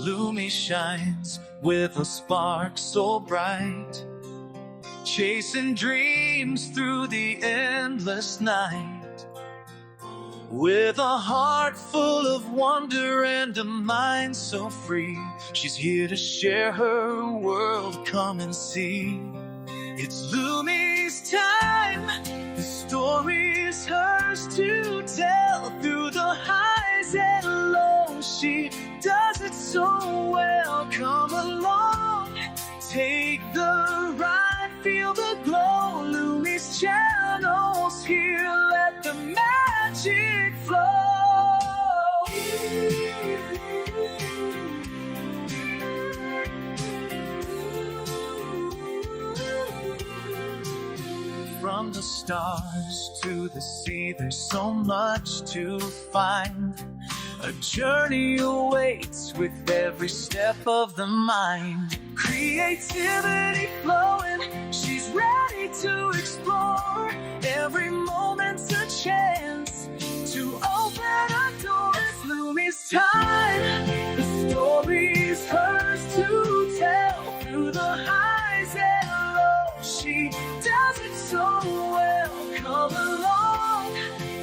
Lumi shines with a spark so bright, chasing dreams through the endless night. With a heart full of wonder and a mind so free, she's here to share her world, come and see. It's Lumi's time, the story's hers to tell. Through the highs and lows, she does it so well. Come along, take the ride, feel the glow. Lumi's channels here, let the magic flow. From the stars to the sea, there's so much to find. A journey awaits with every step of the mind. Creativity flowing, she's ready to explore. Every moment's a chance to open a door. It's Lumi's time, the story's hers to tell. Through the highs and lows, she does it so well. Come along,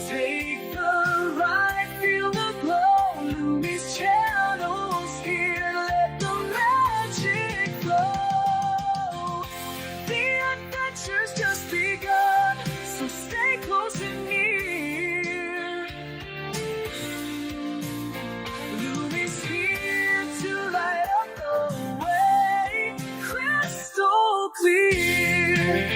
take the ride, feel the glow. Lumi's channels here, let the magic flow. The adventure's just begun, so stay close and near. Lumi's here to light up the way, crystal clear.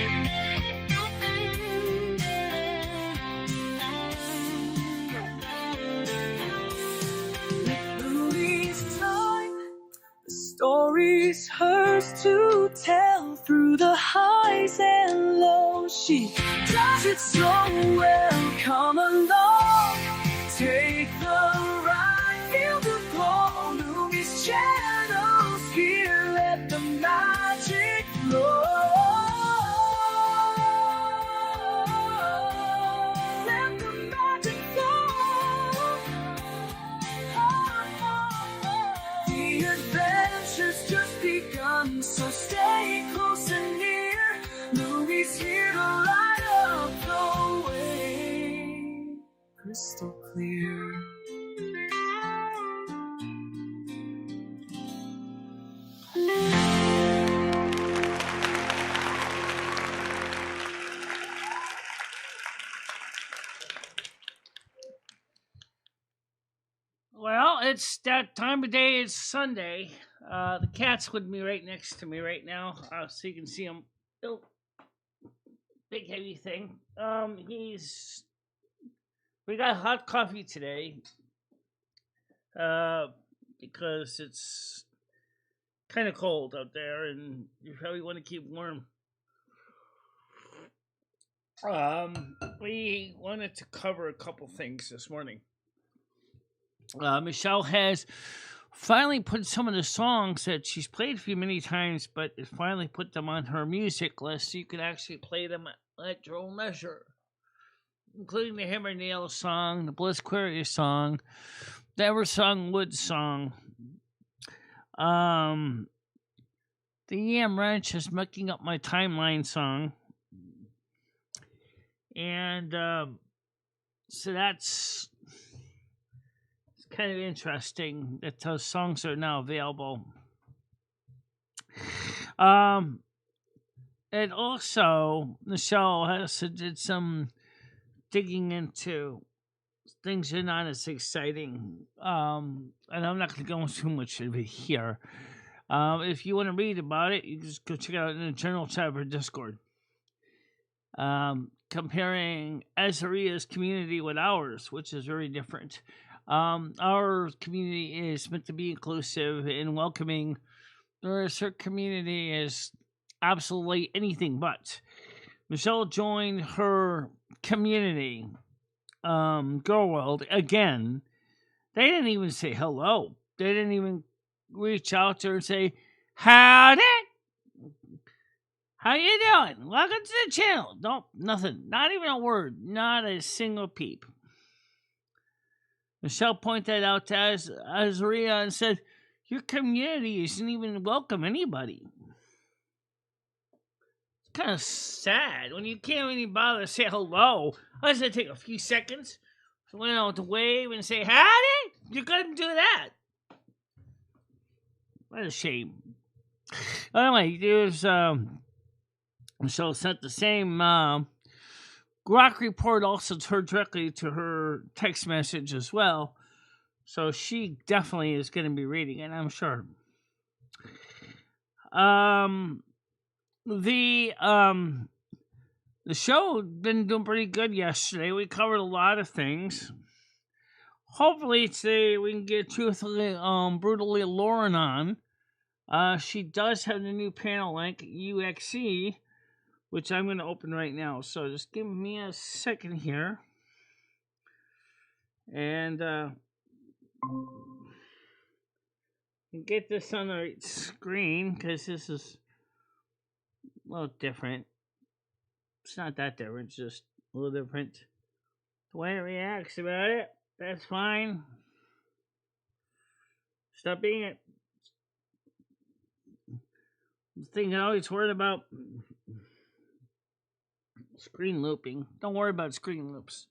Story's hers to tell. Through the highs and lows, she does it so well. Come along, take the ride, feel the glow. Lumi's channels here, let the magic flow. Let the magic flow. The adventure's just begun, so stay close and near. Lumi's here to light up the way, crystal clear. Well, it's that time of day. It's Sunday. The cat's with me right next to me right now, so you can see him. Oh, big heavy thing. We got hot coffee today, because it's kind of cold out there, and you probably want to keep warm. We wanted to cover a couple things this morning. Michelle has finally put some of the songs that she's played for you many times, but has finally put them on her music list so you can actually play them at your own leisure, including the Hammer Nail song, the Bliss Aquarius song, the Eversong Woods song. The Yam Ranch is Mucking Up My Timeline song. And so that's kind of interesting that those songs are now available. And also, Michelle also did some digging into things that are not as exciting. And I'm not going to go into too much of it here. If you want to read about it, you can just go check it out in the general tab of our Discord. Comparing Azaria's community with ours, which is very different. Our community is meant to be inclusive and welcoming, whereas her community is absolutely anything but. Michelle joined her community, Girl World, again. They didn't even say hello. They didn't even reach out to her and say, howdy, how you doing? Welcome to the channel. Nothing. Not even a word. Not a single peep. Michelle pointed out to Azaria and said, Your community isn't even welcome anybody. It's kind of sad when you can't even bother to say hello. Unless I take a few seconds, to wave and say howdy. You couldn't do that. What a shame. Anyway, there's Michelle sent the same Grok report also to her directly to her text message as well. So she definitely is going to be reading it, I'm sure. The show been doing pretty good yesterday. We covered a lot of things. Hopefully today we can get truthfully, brutally Lauren on. She does have the new panel link, UXE, which I'm going to open right now. So just give me a second here. And get this on the right screen, because this is a little different. It's not that different, it's just a little different. The way it reacts about it, that's fine. Stop being it. The thing I always worried about screen looping. Don't worry about screen loops.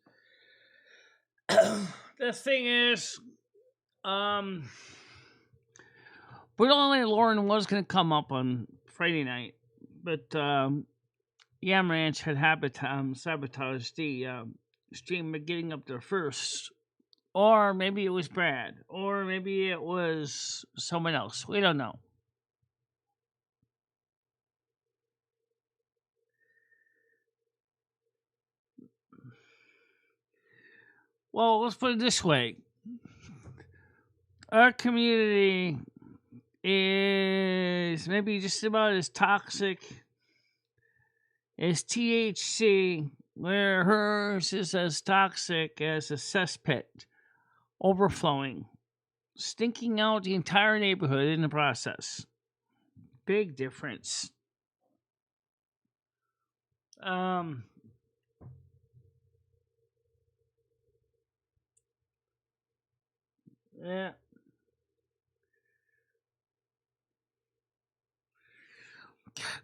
The thing is, but only Lauren was going to come up on Friday night, but Yam Ranch had sabotaged the stream by getting up there first. Or maybe it was Brad, or maybe it was someone else. We don't know. Well, let's put it this way. Our community is maybe just about as toxic as THC, where hers is as toxic as a cesspit, overflowing, stinking out the entire neighborhood in the process. Big difference. Yeah.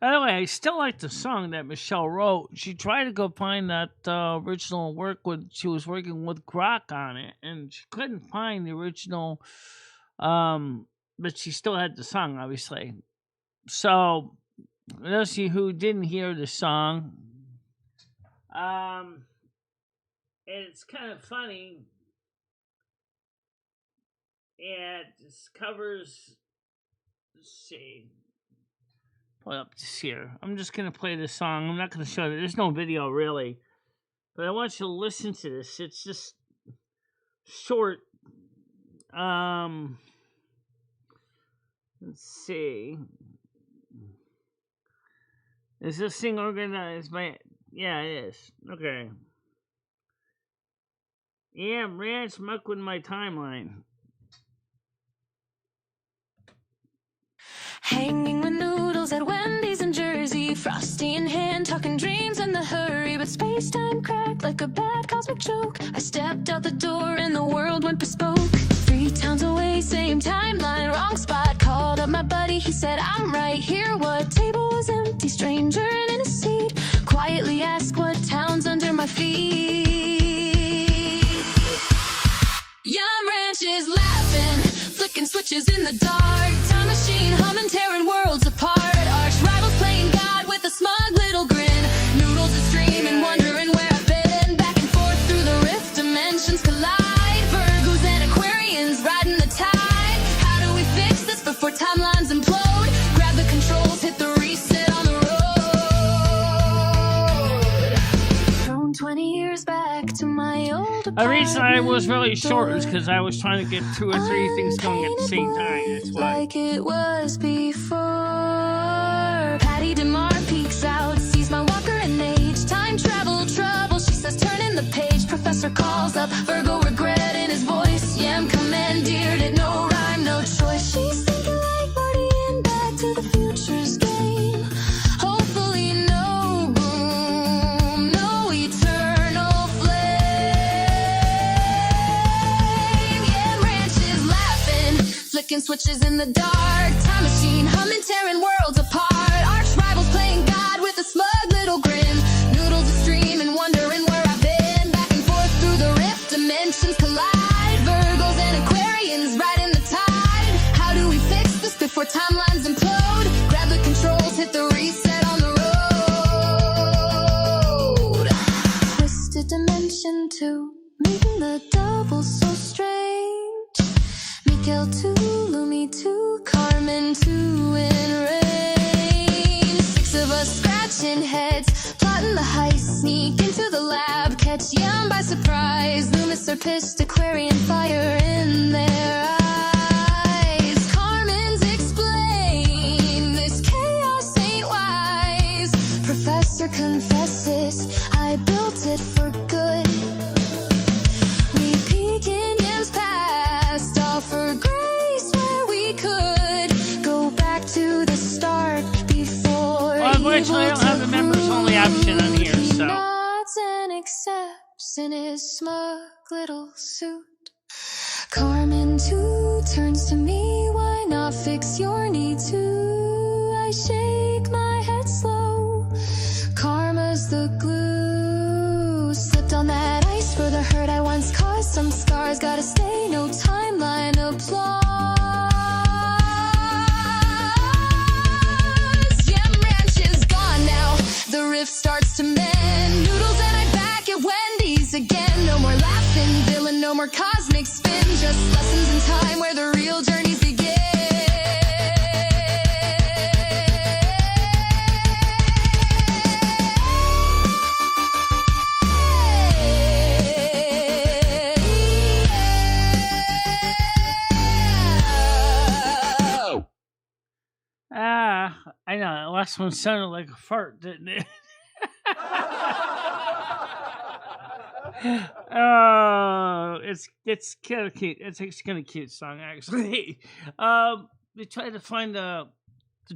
Anyway, I still like the song that Michelle wrote. She tried to go find that original work when she was working with Grok on it, and she couldn't find the original. But she still had the song, obviously. So, those of you who didn't hear the song, it's kind of funny. It covers. Let's see. Pull up this here. I'm just going to play this song. I'm not going to show it. There's no video, really. But I want you to listen to this. It's just short. Let's see. Is this thing organized by... Yeah, it is. Okay. Yeah, Ranch muck with my timeline. Hanging with noodles at Wendy's in Jersey, Frosty in hand, talking dreams in the hurry, but space-time cracked like a bad cosmic joke. I stepped out the door and the world went bespoke. 3 towns away, same timeline, wrong spot. Called up my buddy, he said I'm right here. What table was empty, stranger in a seat. Quietly asked what town's under my feet. Young Ranch is laughing, flicking switches in the dark. Time machine humming, tearing worlds apart. Arch rivals playing God with a smug little grin. Noodles are streaming, wondering where I've been. Back and forth through the rift, dimensions collide. Virgos and Aquarians riding the tide. How do we fix this before timelines implode? Grab the controls, hit the reset on the road. Thrown 20 years back to my old The reason I was really short is because I was trying to get 2 or 3 things going at the same time. That's why. Like it was before. Patty DeMar peeks out, sees my walker and age. Time travel trouble, she says turn in the page. Professor calls up, Virgo regret in his voice. Yeah, I'm commandeered it, no rhyme, no choice. She's thinking like Marty and Back to the Future's game. Hopefully no boom, no eternal flame. Yeah, Ranch is laughing, flicking switches in the dark. Time machine humming, tearing worlds apart. Arch rivals playing God with a smug little grin. Noodles of stream and wondering where I've been. Back and forth through the rift, dimensions collide. Virgos and Aquarians riding the tide. How do we fix this before timelines implode? Grab the controls, hit the reset on the road. Twisted dimension 2, making the double so strange. Miguel 2, Lumi 2, Carmen 2 in range. 6 of us scratching heads, plotting the heist. Sneak into the lab, catch Yum by surprise. Loomis are pissed, Aquarian fire in their eyes. Carmen's explain, this chaos ain't wise. Professor confesses, I built it for good. We peek in Yam's past, offer grace where we could. Go back to the start before Well, unfortunately, I don't have the members only option on here, He so. nods and accepts in his smug little suit. Carmen 2 turns to me, why not fix your knee too? I shake my head slow. Karma's the glue. Slipped on that ice for the hurt I once caused. Some scars gotta stay, no timeline applause. Yum Ranch is gone now. The rift starts to mend. Noodles and I back at Wendy's again. No more laughing, villain, no more cosmic spin. Just lessons in time where the real journeys begin. I know, that last one sounded like a fart, didn't it? Oh, it's kind of cute. It's kind of cute song, actually. We tried to find the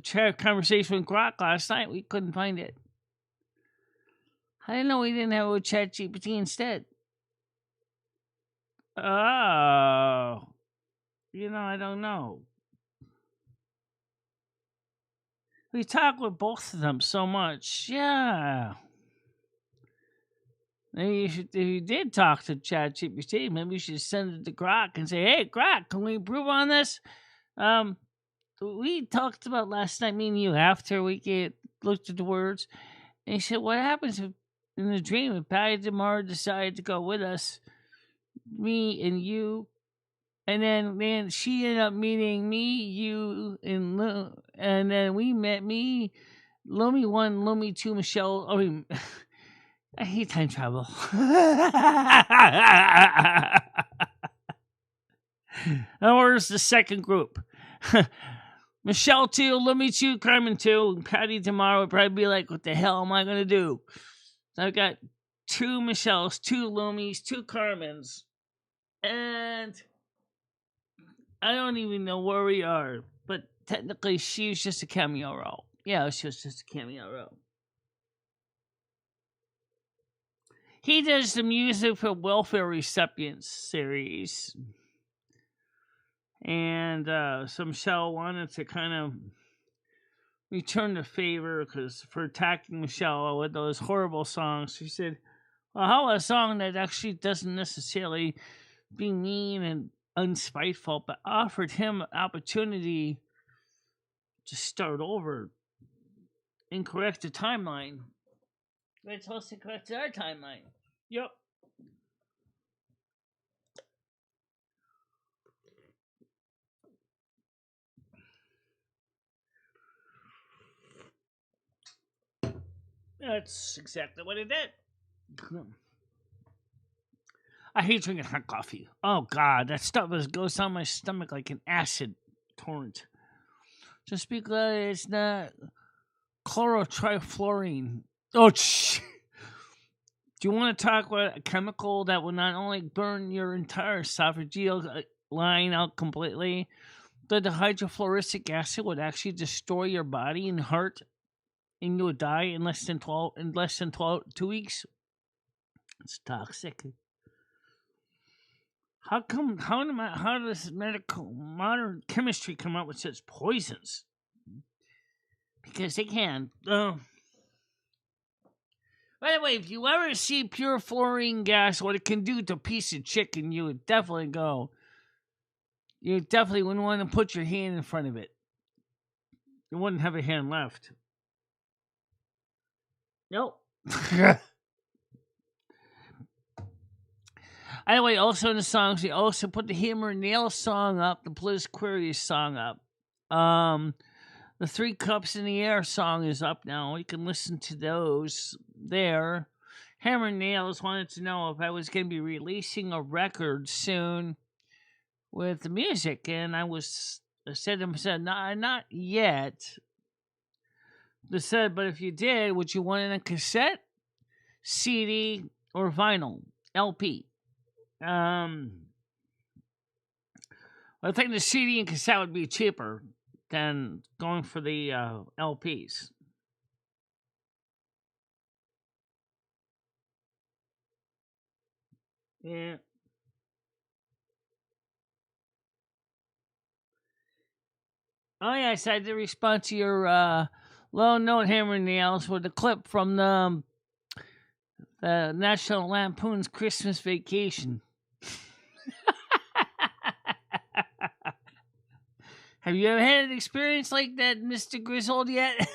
chat conversation with Grok last night. We couldn't find it. I didn't know we didn't have a chat GPT instead. Oh, I don't know. We talk with both of them so much. Yeah. Maybe if you did talk to ChatGPT, maybe you should send it to Grok and say, "Hey, Grok, can we improve on this?" We talked about last night, me and you, after we looked at the words, and he said, "What happens if in the dream if Patty DeMar decided to go with us, me and you?" And then she ended up meeting me, you, and and then we met me, Lumi 1, Lumi 2, Michelle. I mean, I hate time travel. And where's the second group? Michelle 2, Lumi 2, Carmen 2, and Patty tomorrow would probably be like, what the hell am I going to do? So I've got 2 Michelles, 2 Lumis, 2 Carmens, and I don't even know where we are, but technically she was just a cameo role. Yeah, she was just a cameo role. He does the music for Welfare Recipients series. And so Michelle wanted to kind of return the favor for attacking Michelle with those horrible songs. She said, well, how about a song that actually doesn't necessarily be mean and unspiteful, but offered him an opportunity to start over and correct the timeline. We're supposed to correct our timeline. Yep. That's exactly what it did. I hate drinking hot coffee. Oh, God, that stuff goes down my stomach like an acid torrent. Just because it's not chlorotrifluorine. Oh, shh. Do you want to talk about a chemical that will not only burn your entire esophageal line out completely, but the hydrofluoric acid would actually destroy your body and heart, and you would die in less than 2 weeks? It's toxic. How does medical modern chemistry come up with such poisons? Because they can. By the way, if you ever see pure fluorine gas, what it can do to a piece of chicken, you would definitely go. You definitely wouldn't want to put your hand in front of it. You wouldn't have a hand left. Nope. Anyway, also in the songs, they also put the Hammer and Nail song up, the Bliss Queries song up. The Three Cups in the Air song is up now. You can listen to those there. Hammer and Nails wanted to know if I was going to be releasing a record soon with the music, and I said to them, not yet. They said, but if you did, would you want it in a cassette, CD, or vinyl, LP? I think the CD and cassette would be cheaper than going for the LPs. Yeah. Oh yes, I did respond to your low note Hammer and Nails with a clip from the National Lampoon's Christmas Vacation. Have you ever had an experience like that, Mr. Grizzled, yet?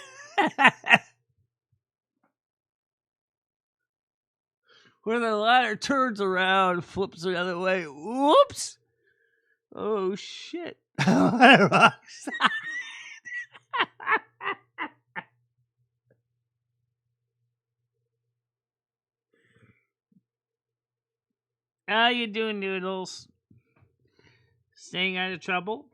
Where the ladder turns around, flips the other way. Whoops! Oh, shit. How you doing, Noodles? Staying out of trouble?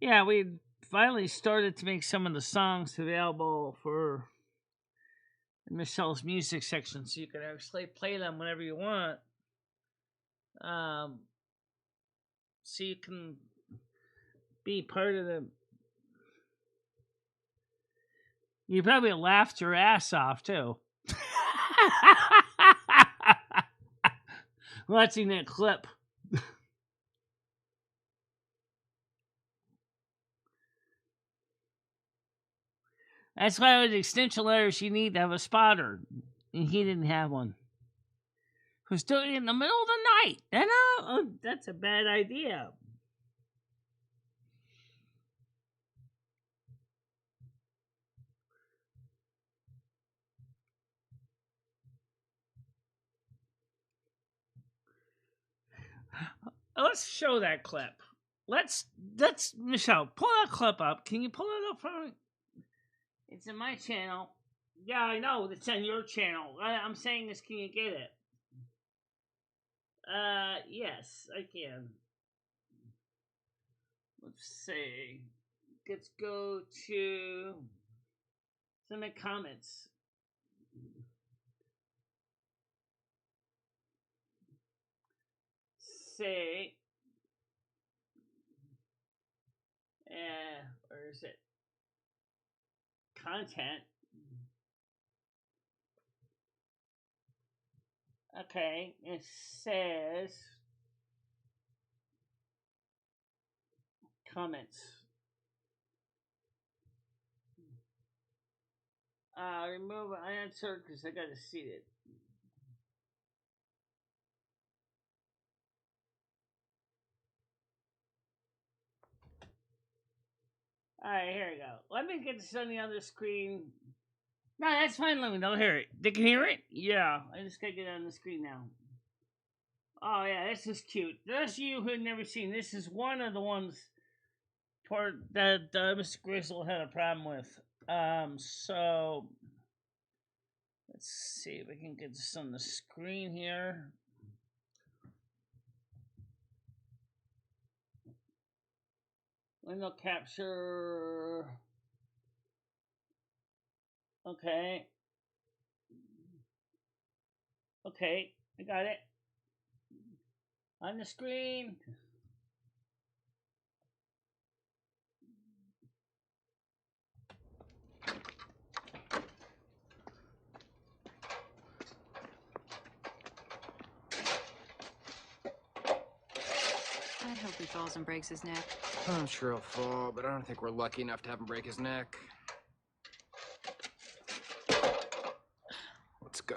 Yeah, we finally started to make some of the songs available for Michelle's music section, so you can actually play them whenever you want. So you can be part of the. You probably laughed your ass off too. Watching that clip. That's why with extension letters you need to have a spotter. And he didn't have one. He was doing it in the middle of the night. And that's a bad idea. Let's show that clip. Let's Michelle, pull that clip up. Can you pull it up for me? It's in my channel. Yeah, I know. It's on your channel. I'm saying this. Can you get it? Yes, I can. Let's see. Let's go to some of the comments. Say, where is it? Content. Okay, it says comments. Remove answer because I gotta see it. Alright, here we go. Let me get this on the other screen. No, that's fine, Lumi. They'll hear it. They can hear it? Yeah, I just gotta get it on the screen now. Oh, yeah, this is cute. Those of you who have never seen, this is one of the ones that Mr. Grizzle had a problem with. So let's see if we can get this on the screen here. Window capture. Okay. Okay, I got it. On the screen. hope he falls and breaks his neck. I'm sure he'll fall, but I don't think we're lucky enough to have him break his neck. Let's go.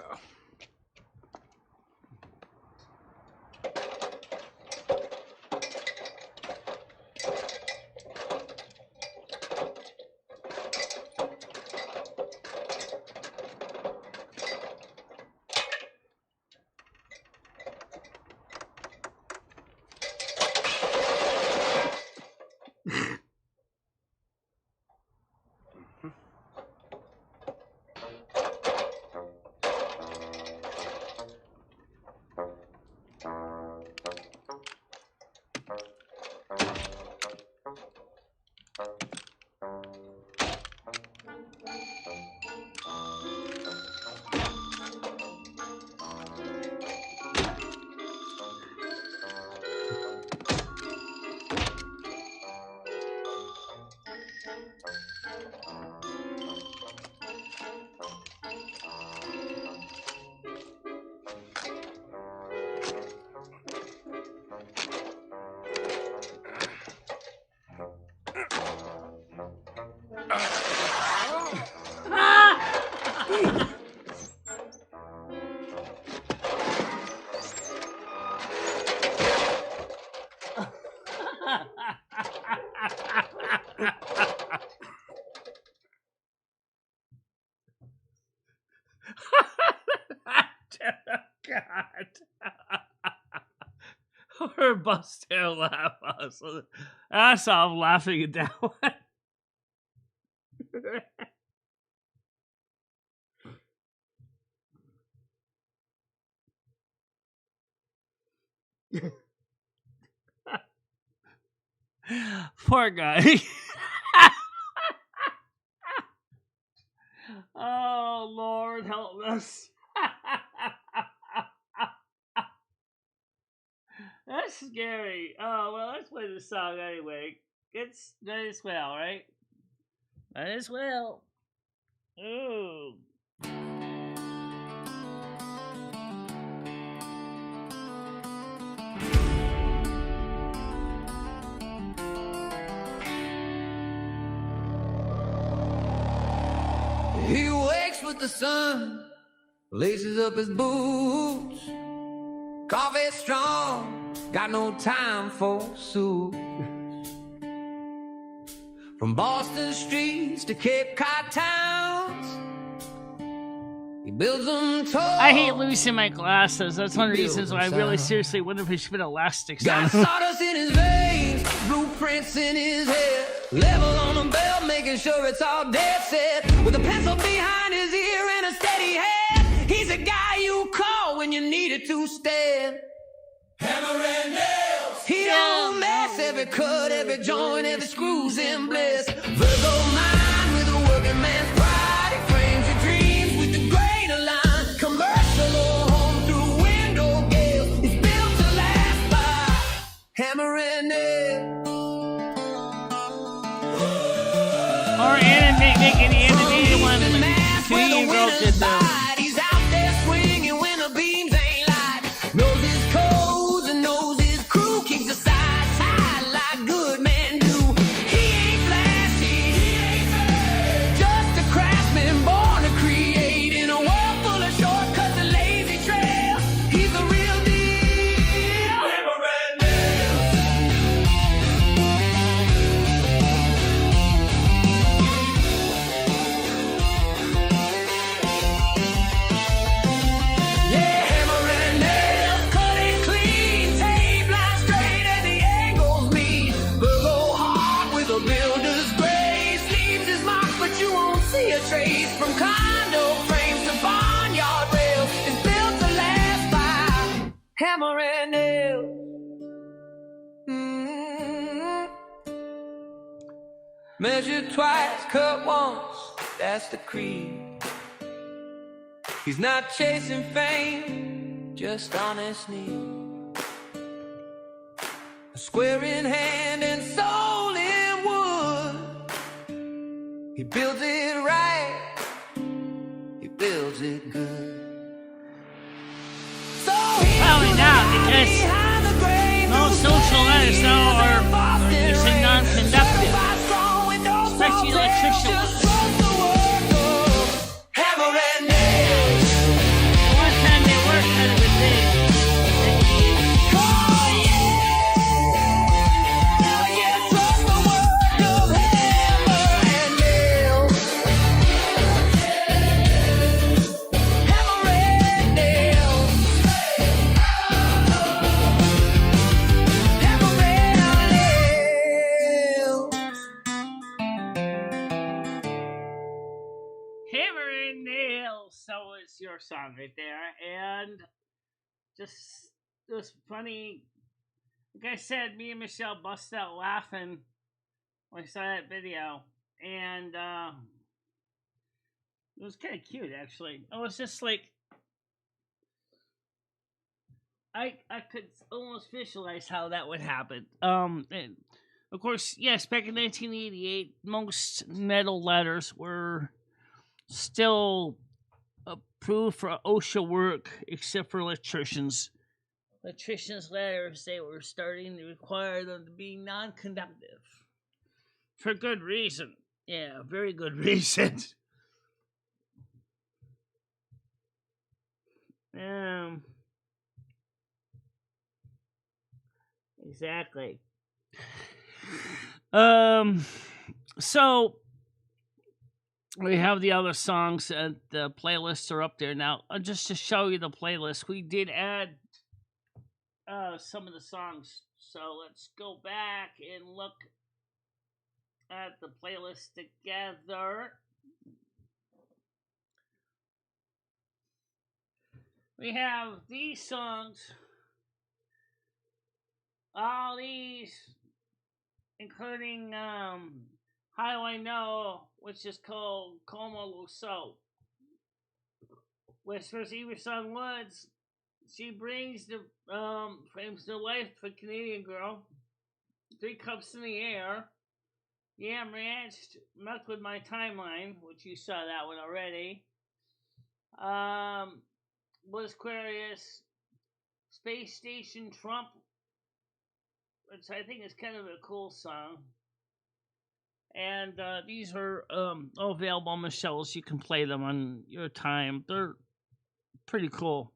Her bust tail laugh. That's how I'm laughing at that one. Poor guy. Oh, Lord, help us. That's scary. Oh, well, let's play this song anyway. It's might as well, right? Might as well. Ooh. He wakes with the sun, laces up his boots. Coffee strong, got no time for suits. From Boston streets to Cape Cod towns, he builds them tall. I hate losing my glasses. That's one of the reasons why I really seriously wonder if he should put elastics on. Got sawdust in his veins, blueprints in his head. Level on a belt, making sure it's all dead set. With a pencil behind his ear and a steady head. He's a guy you call when you needed to stand. Hammer and nails. He don't mess every cut, every joint, every screw's in bliss. Virgo mind with a working man's pride. He frames your dreams with the grain of line. Commercial or home through window gales. It's built to last by hammer and nails. Or animate, make an animated one. Clean girl did that. He's out there swinging when the beams ain't light. Knows his codes and knows his crew. Keeps the sides high like good men do. He ain't flashy, just a craftsman born to create. In a world full of shortcuts and lazy trails, he's the real deal. Hammer and nails. Yeah, hammer and nails, cut it clean, tape line straight and the angles mean. Virgo hard with a builder's grace, leaves his mark but you won't see a trace. From condo frames to barnyard rails, it's built to last by hammer and nails. Measure twice, cut once, that's the creed. He's not chasing fame, just honest need. A square in hand and soul in wood. He builds it right, he builds it good. So he's Probably not, because behind the grave, most social letters now are usually non-conductive, especially electrician ones. Hammer and nails. One time they were kind of a thing. Oh yeah, trust the word of hammer and nails. Hammer and nails. Hammer and nails. Hammer and nails. So it's your song right there, and just it was funny. Like I said, me and Michelle busted out laughing when I saw that video, and it was kind of cute actually. It was just like I could almost visualize how that would happen. And of course, yes, back in 1988, most metal letters were still approved for OSHA work, except for electricians. Electricians' letters, they were starting to require them to be non-conductive. For good reason. Yeah, very good reason. Exactly. So we have the other songs, and the playlists are up there now. Just to show you the playlist, we did add some of the songs. So let's go back and look at the playlist together. We have these songs, all these, including How I Know, which is called Como Lo So. Whispers Everson Woods. She brings the frames to life for Canadian girl. 3 Cups in the Air. Yam Ranch, Muck with My Timeline, which you saw that one already. Was Aquarius, Space Station Trump, which I think is kind of a cool song. And these are all available on Michelle's. You can play them on your time. They're pretty cool.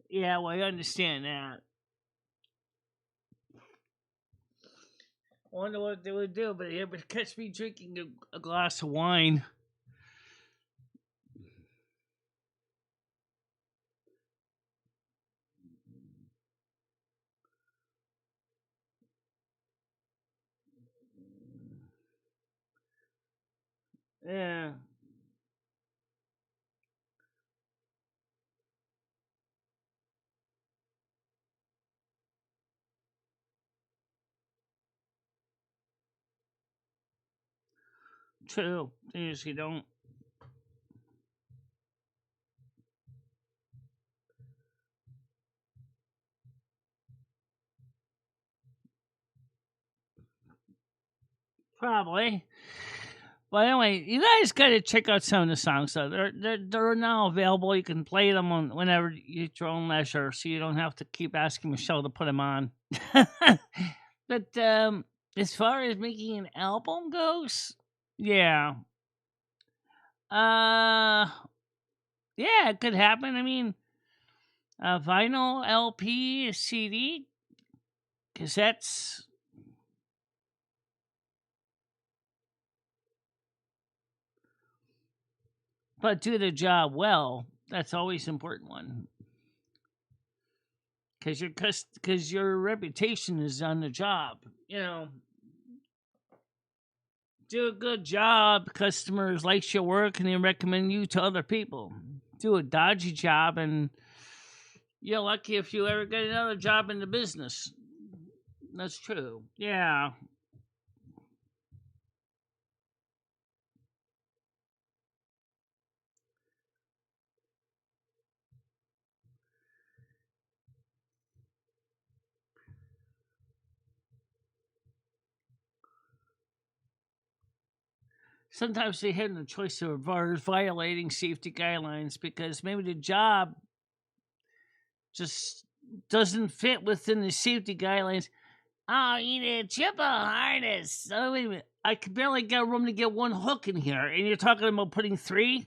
Yeah, well, I understand that. I wonder what they would do, but it would catch me drinking a glass of wine. Yeah. True. They usually don't. Probably. But anyway, you guys gotta check out some of the songs. So they're now available. You can play them on whenever you at your own leisure, so you don't have to keep asking Michelle to put them on. But as far as making an album goes, yeah, yeah, it could happen. I mean, a vinyl, LP, CD, cassettes. But do the job well. That's always an important one. Because your reputation is on the job. You know, do a good job. Customers like your work and they recommend you to other people. Do a dodgy job and you're lucky if you ever get another job in the business. That's true. Yeah. sometimes they have no choice of violating safety guidelines because maybe the job just doesn't fit within the safety guidelines. Oh, you need a triple harness. Oh, wait a minute. I could barely get room to get one hook in here, and you're talking about putting 3?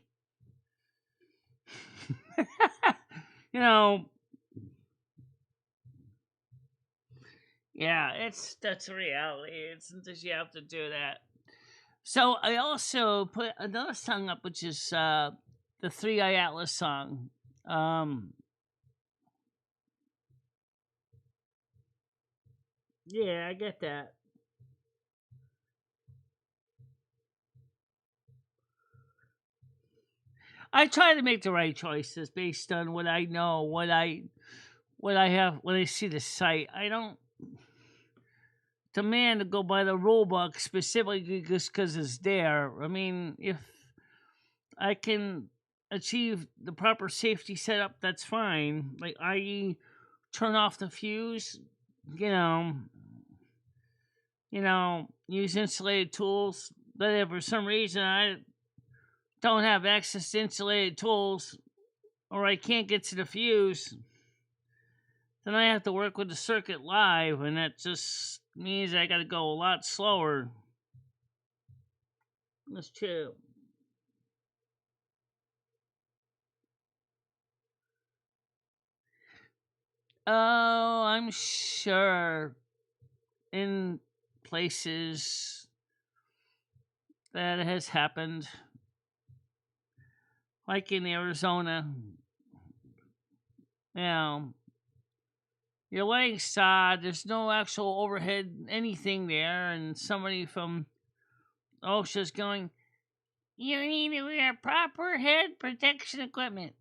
You know, yeah, that's a reality. It's just you have to do that. So I also put another song up, which is the 3 Eye Atlas song. Yeah, I get that. I try to make the right choices based on what I know, what I have when I see the site. I don't demand to go by the rule book specifically just because it's there. I mean, if I can achieve the proper safety setup, that's fine. Like, i.e., turn off the fuse, you know, use insulated tools. But if for some reason I don't have access to insulated tools or I can't get to the fuse, then I have to work with the circuit live, and that just means I got to go a lot slower. That's true. Oh, I'm sure in places that has happened, like in Arizona. You know, you're laying sod, there's no actual overhead anything there, and somebody from OSHA's going, you need to wear proper head protection equipment.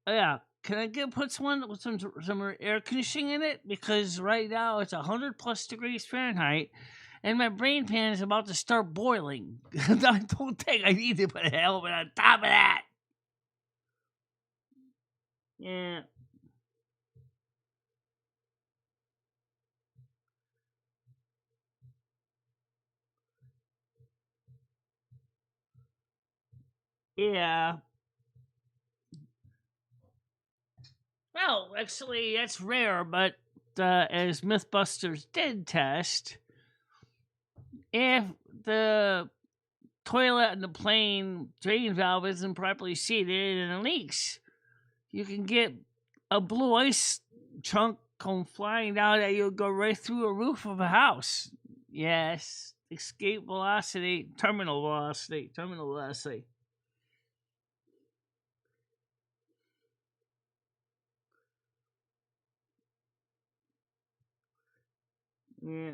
Oh, yeah, can I put one with some air conditioning in it? Because right now it's 100 plus degrees Fahrenheit, and my brain pan is about to start boiling. I don't think I need to put a helmet on top of that. Yeah. Yeah. Well, actually, that's rare, but as Mythbusters did test, if the toilet in the plane drain valve isn't properly seated and it leaks, you can get a blue ice chunk come flying down that you'll go right through a roof of a house. Yes, escape velocity, terminal velocity, terminal velocity. Yeah.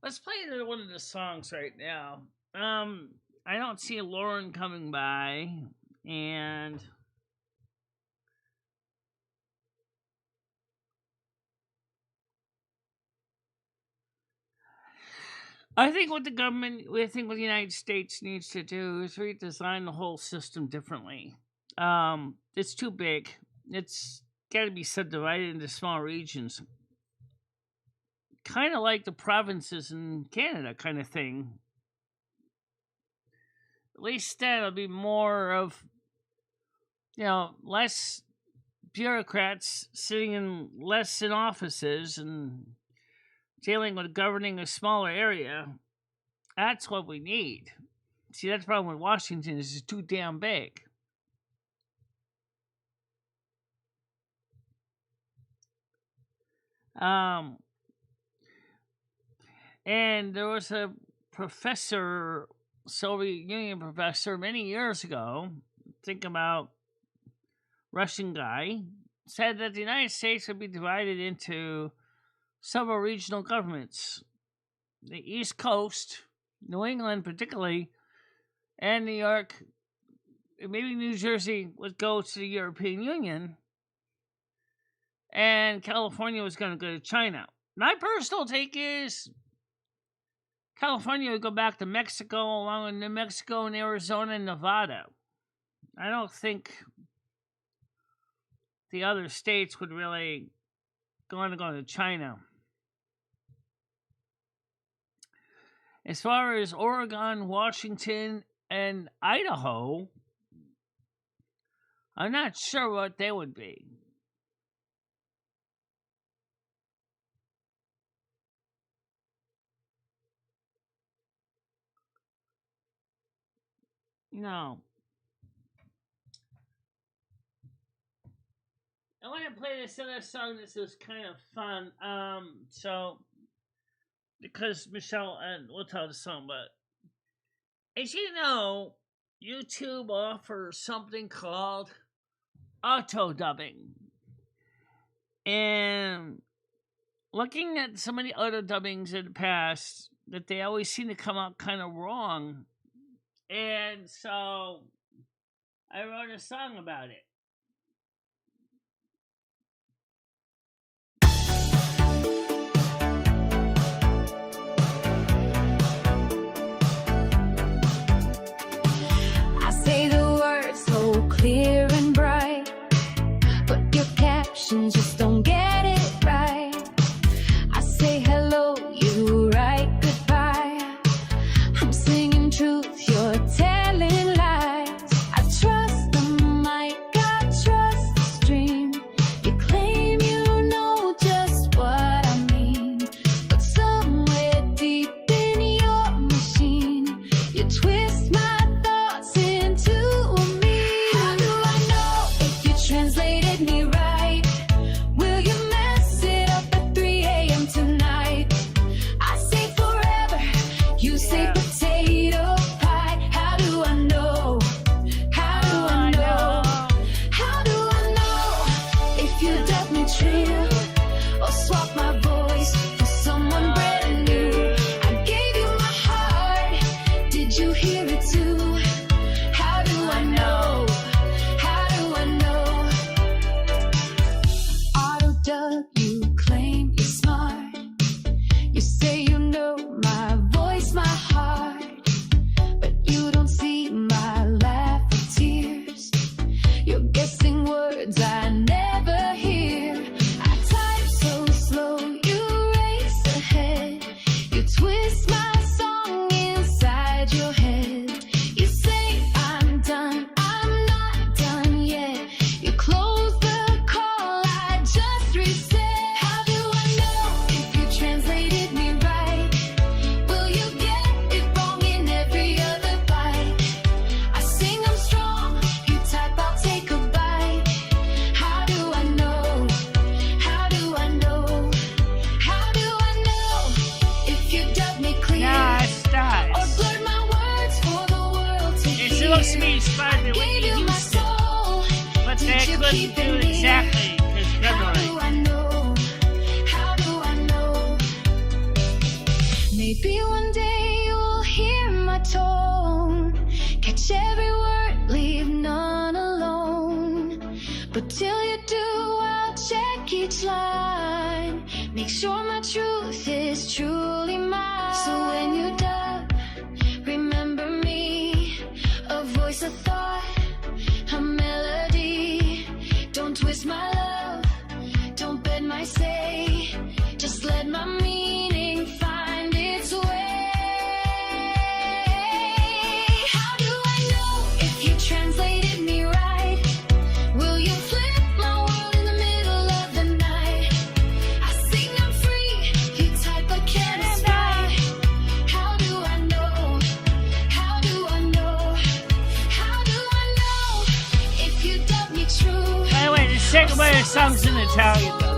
Let's play another one of the songs right now. I don't see Lauren coming by, and I think what what the United States needs to do is redesign the whole system differently. It's too big. It's got to be subdivided into small regions, kind of like the provinces in Canada, kind of thing. At least that'll be more of, less bureaucrats sitting in offices and dealing with governing a smaller area. That's what we need. See, that's the problem with Washington is it's too damn big. Um, and there was a professor, Soviet Union professor, many years ago, think about Russian guy, said that the United States would be divided into several regional governments. The East Coast, New England particularly, and New York, maybe New Jersey would go to the European Union, and California was going to go to China. My personal take is California would go back to Mexico, along with New Mexico and Arizona and Nevada. I don't think the other states would really want to go to China. As far as Oregon, Washington, and Idaho, I'm not sure what they would be. No. I want to play this other song. This is kind of fun. Because Michelle, and we'll tell the song, but as you know, YouTube offers something called auto dubbing. And looking at some of the auto dubbings in the past, that they always seem to come out kind of wrong. And so I wrote a song about it. Say the words so clear and bright, but your captions just don't get it right. I say hello, you write goodbye. I'm singing truth, you're telling lies. I trust the mic, I trust the stream. You claim you know just what I mean, but somewhere deep in your machine, you twist my translated me right. Will you mess it up at 3 a.m. tonight? I say forever, you say potato pie. How do I know? How do I know? How do I know if you dub me true or swap my voice for someone brand new? I gave you my heart, did you hear it too? How do I know? You claim you're smart. You say you know my voice, my heart, but you don't see my laugh or tears. You're guessing words I never hear. I type so slow, you race ahead. You twist my song inside your head. You say I'm done, I'm not done yet. You close the call, I just reset. How do I know if you translated me right? Will you get it wrong in every other bite? I sing I'm strong, you type I'll take a bite. How do I know? How do I know? How do I know if you dub me clear? Yeah, stop. Or blur my words for the world to hear? It's supposed to be inspired I by gave Whitney you my Houston, soul, but did they you couldn't keep do it it near? exactly because How do I know? How do I know? Maybe one day you'll hear my tone, catch every word, leave none alone. But till you do, I'll check each line, make sure my truth is truly mine. So when you dub, remember me, a voice, a thought, a melody. Don't twist my love, don't bend my say, just let my meaning find its way. How do I know if you translated me right? Will you flip my world in the middle of the night? I sing I'm free, you type I can't spy. How do I know? How do I know? How do I know if you dub me true? By the way, the second way the song's in Italian, though.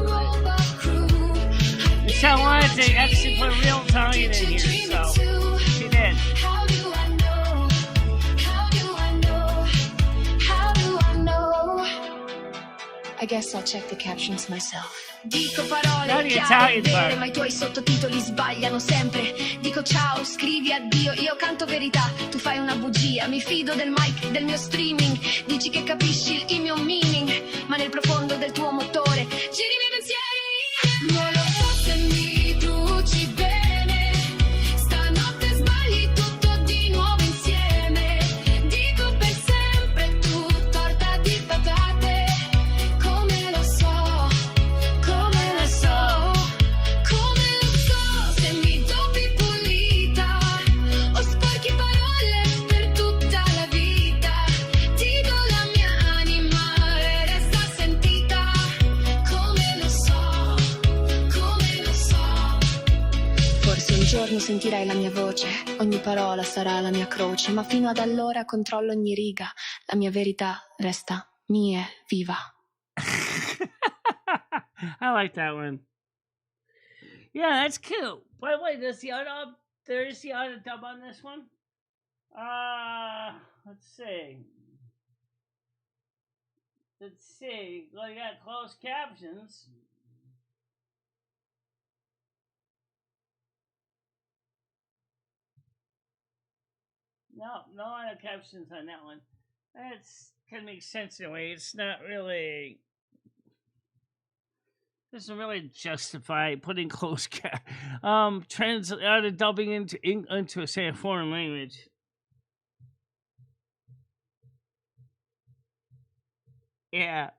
Michelle wanted to actually put real Italian in here, so she did. How do I know? How do I know? How do I know? I guess I'll check the captions myself. Dico parole Not the chiare, Italian vere, part. ma i tuoi sottotitoli sbagliano sempre. Dico ciao, scrivi addio, io canto verità, tu fai una bugia. Mi fido del mic, del mio streaming. Dici che capisci il mio meaning, ma nel profondo del tuo motore giri i miei pensieri. Non lo so se mi truci bene, stanotte sbagli tutto di nuovo insieme. Dico per sempre tu, torta di patate. Come lo so, come lo so, come lo so se mi doppi pulita. Ogni giorno sentirai la mia voce, ogni parola sarà la mia croce, ma fino ad allora controllo ogni riga, la mia verità resta mia viva. I like that one. Yeah, that's cute. By the way, there's the auto dub on this one. Let's see. Well, you got closed captions. No auto captions on that one. That's kind of makes sense in a way. It's not really doesn't really justify putting closed auto dubbing into say a foreign language. Yeah.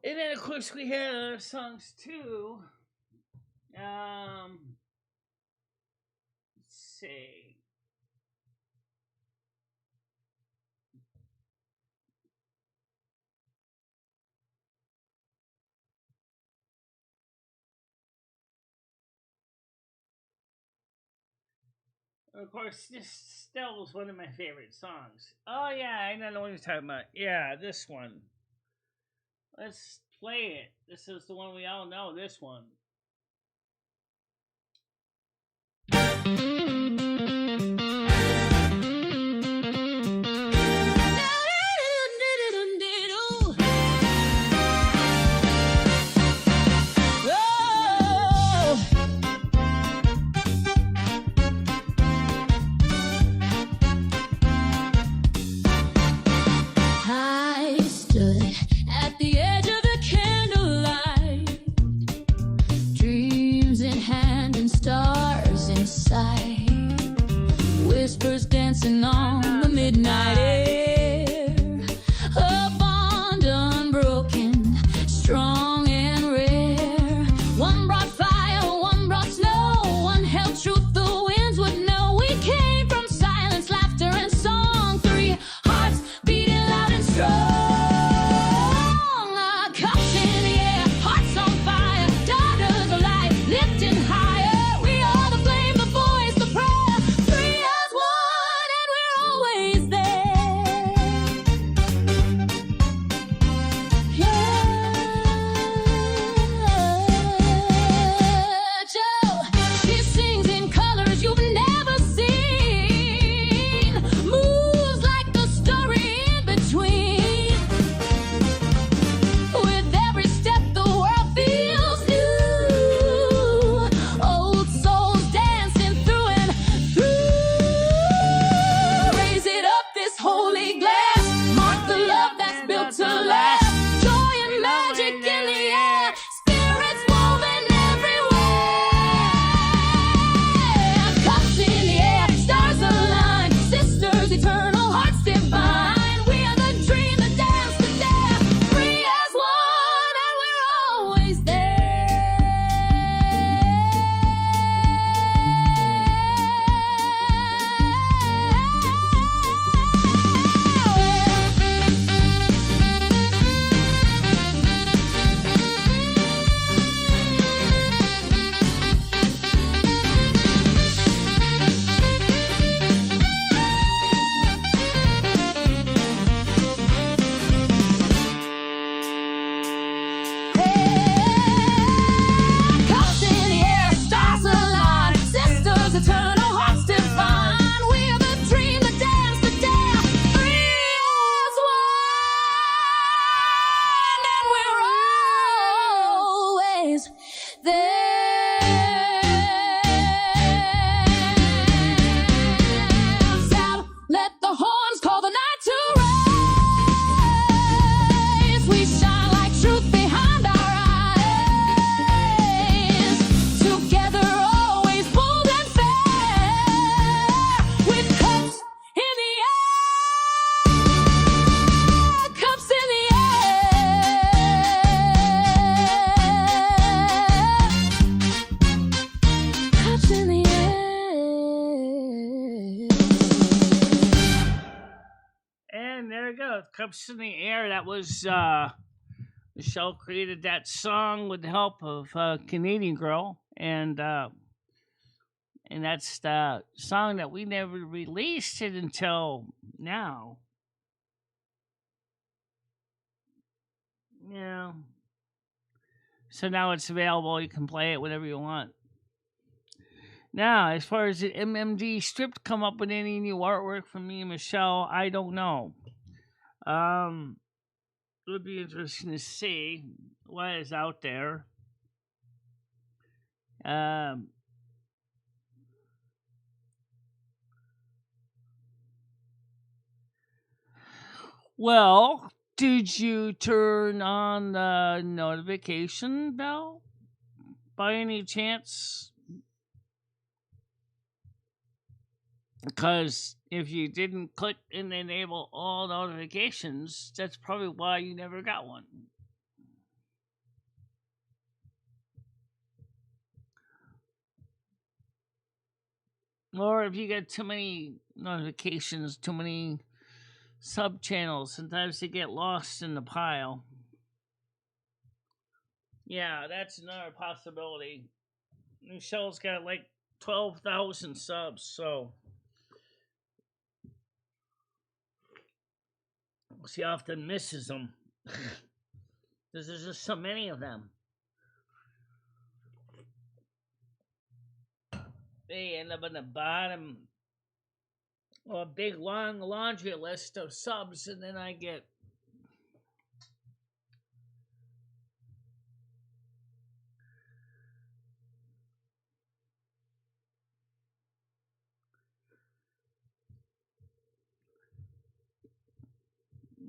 And then, of course, we had other songs too. Let's see. Of course, this still was one of my favorite songs. Oh, yeah, I know what you're talking about. Yeah, this one. Let's play it. This is the one we all know, this one. I stood at the edge of the candlelight, dreams in hand and stars in sight, whispers dancing on the midnight air, a bond unbroken, strong and rare. One brought fire, one brought snow, one held truth the winds would know. We came from silence, laughter and song, three hearts beating loud and strong. Cups in the Air. That was Michelle created that song with the help of a Canadian girl, and that's the song that we never released it until now. Yeah. So now it's available. You can play it whenever you want. Now, as far as the MMD strip come up with any new artwork from me and Michelle, I don't know. It would be interesting to see what is out there. Well, did you turn on the notification bell by any chance? Because if you didn't click and enable all notifications, that's probably why you never got one. Or if you get too many notifications, too many sub channels, sometimes they get lost in the pile. Yeah, that's another possibility. Michelle's got like 12,000 subs, so she often misses them. Because there's just so many of them. They end up in the bottom of a big long laundry list of subs, and then I get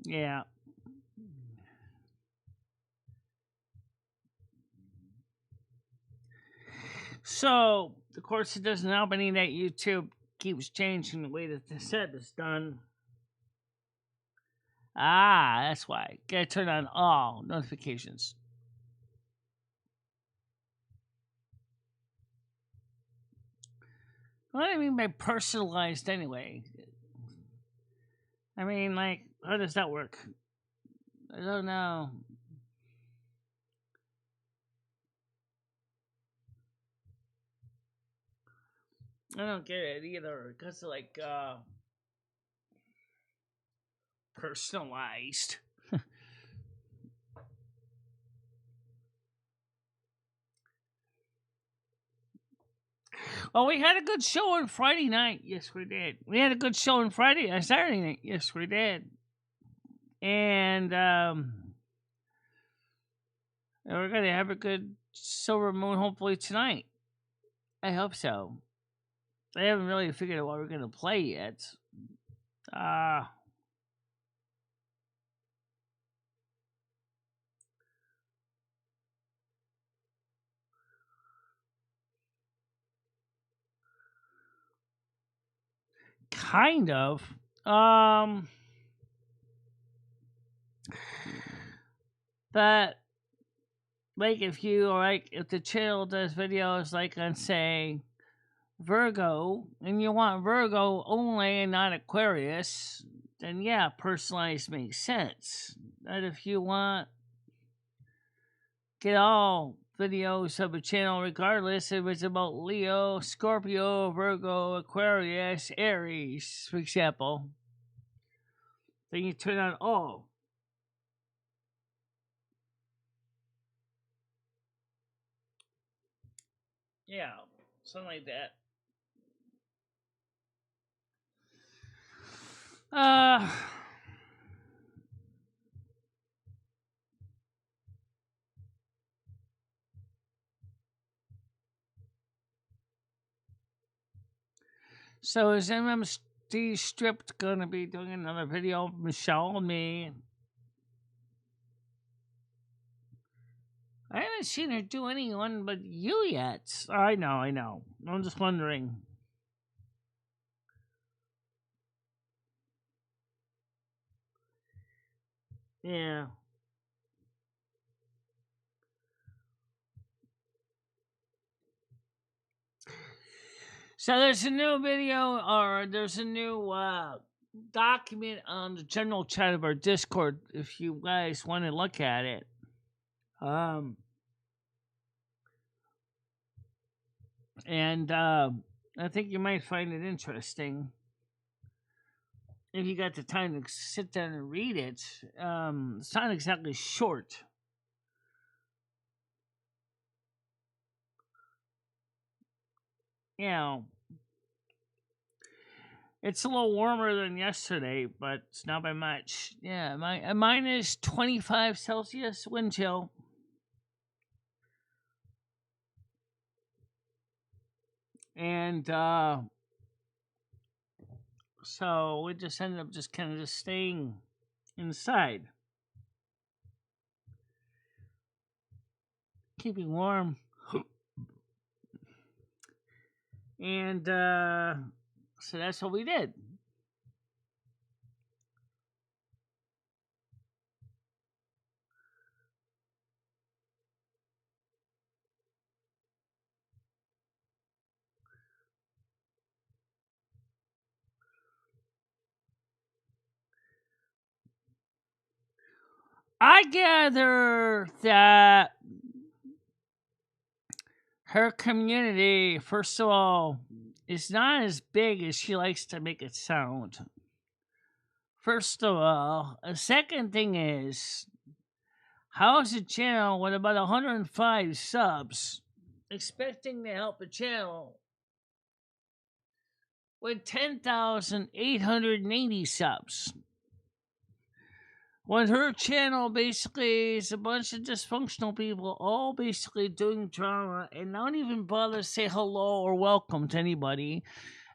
yeah. So, of course, it doesn't help any that YouTube keeps changing the way that the set is done. Ah, that's why. Gotta turn on all notifications. What do I mean by personalized anyway? I mean, like, how does that work? I don't know. I don't get it either. Because, like, personalized. Oh, we had a good show on Friday night. Yes, we did. We had a good show on Saturday night. Yes, we did. And we're gonna have a good Silver Moon hopefully tonight. I hope so. I haven't really figured out what we're gonna play yet. Kind of. But like if the channel does videos like on say Virgo and you want Virgo only and not Aquarius, then yeah, personalized makes sense. But if you want get all videos of a channel regardless if it's about Leo, Scorpio, Virgo, Aquarius, Aries, for example, then you turn on all. Yeah, something like that. So is MMD Stripped gonna be doing another video of Michelle and me? I haven't seen her do anyone but you yet. I know. I'm just wondering. Yeah. So there's a new video, or there's a new document on the general chat of our Discord if you guys want to look at it. And I think you might find it interesting if you got the time to sit down and read it. It's not exactly short. You know, it's a little warmer than yesterday, but it's not by much. Yeah, mine is 25 Celsius wind chill. And so we just ended up just kind of just staying inside, keeping warm. And so that's what we did. I gather that her community, first of all, is not as big as she likes to make it sound. First of all, a second thing is, how is a channel with about 105 subs expecting to help a channel with 10,880 subs? When her channel basically is a bunch of dysfunctional people all basically doing drama and not even bother to say hello or welcome to anybody.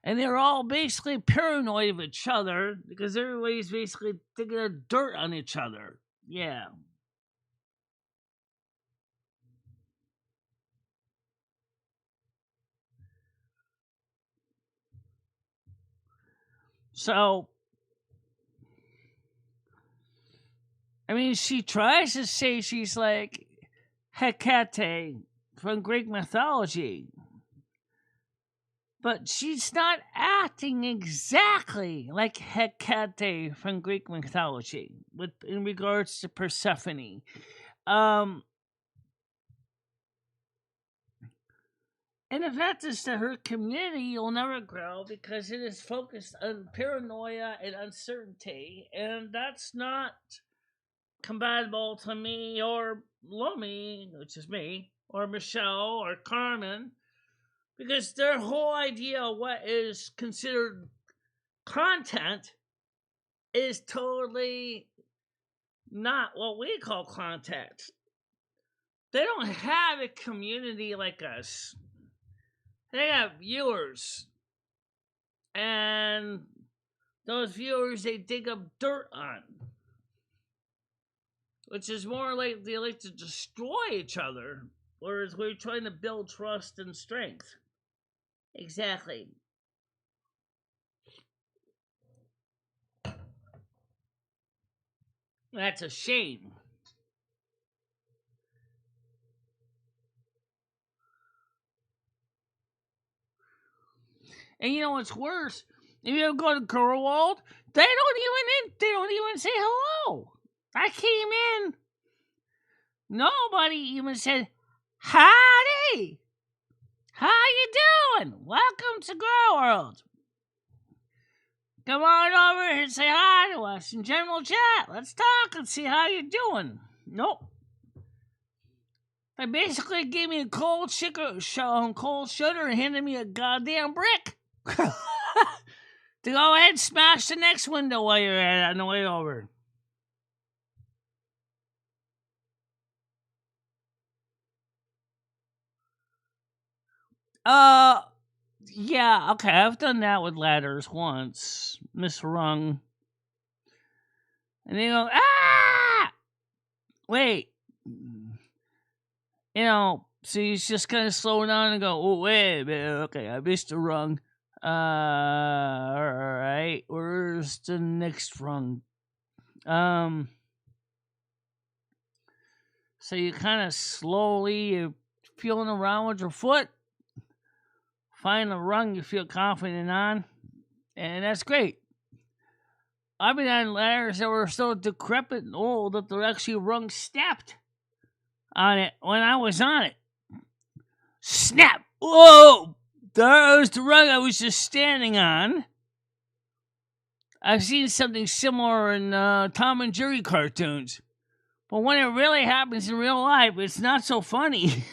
And they're all basically paranoid of each other because everybody's basically thinking of dirt on each other. Yeah. So, I mean, she tries to say she's like Hecate from Greek mythology, but she's not acting exactly like Hecate from Greek mythology in regards to Persephone. And the fact is that her community will never grow because it is focused on paranoia and uncertainty, and that's not compatible to me or Lumi, which is me, or Michelle or Carmen, because their whole idea of what is considered content is totally not what we call content. They don't have a community like us. They have viewers, and those viewers they dig up dirt on, which is more like they like to destroy each other, whereas we're trying to build trust and strength. Exactly. That's a shame. And you know what's worse? If you go to Girl World, they don't even say hello. I came in. Nobody even said, howdy. How you doing? Welcome to Girl World. Come on over here and say hi to us in general chat. Let's talk and see how you're doing. Nope. They basically gave me a cold sugar and handed me a goddamn brick. To go ahead and smash the next window while you're at it on the way over. Yeah, okay, I've done that with ladders once. Misrung. And they go, ah! Wait. You know, so he's just kind of slow down and go, oh, wait a minute, okay, I missed a rung. Alright, where's the next rung? So you kind of slowly, you're feeling around with your foot, find a rung you feel confident on, and that's great. I've been on ladders that were so decrepit and old that they're actually rung snapped on it when I was on it. Snap! Whoa! There was the rug I was just standing on. I've seen something similar in Tom and Jerry cartoons. But when it really happens in real life, it's not so funny.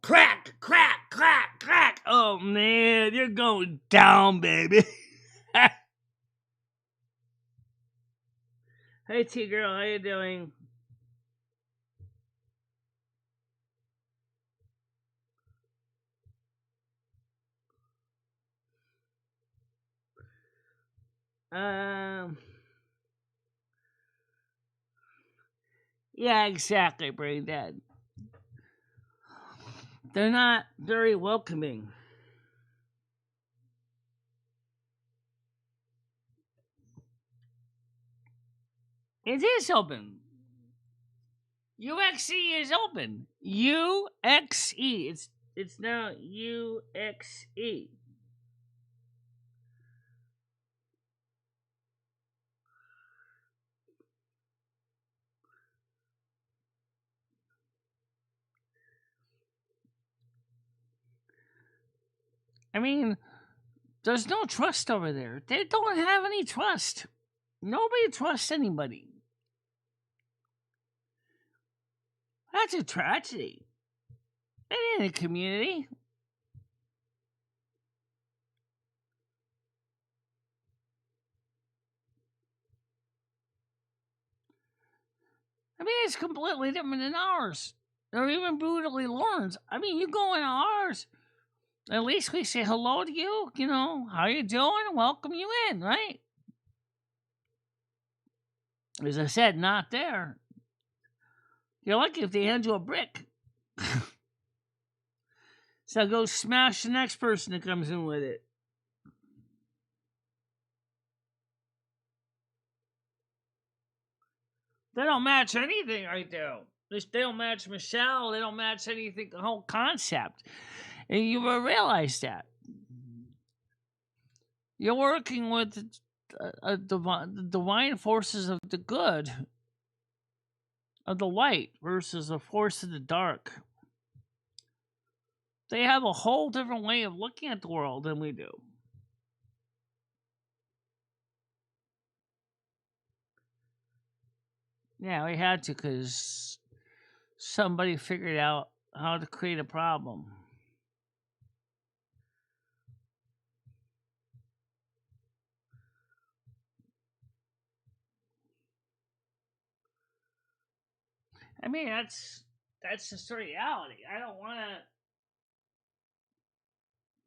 Crack, crack, crack, crack. Oh, man, you're going down, baby. Hey, T-Girl, how you doing? Yeah, exactly, Brain Dad. They're not very welcoming. It is open. UXE is open. UXE. It's now UXE. I mean, there's no trust over there. They don't have any trust. Nobody trusts anybody. That's a tragedy. It ain't a community. I mean, it's completely different than ours. Or even brutally learns. I mean, you go into ours, at least we say hello to you, how you doing, and welcome you in, right? As I said, not there. You're lucky if they hand you a brick. So go smash the next person that comes in with it. They don't match anything right there. They don't match Michelle. They don't match anything, the whole concept. And you will realize that. You're working with the divine forces of the good, of the light, versus the force of the dark. They have a whole different way of looking at the world than we do. Yeah, we had to because somebody figured out how to create a problem. I mean, that's just the reality. I don't want to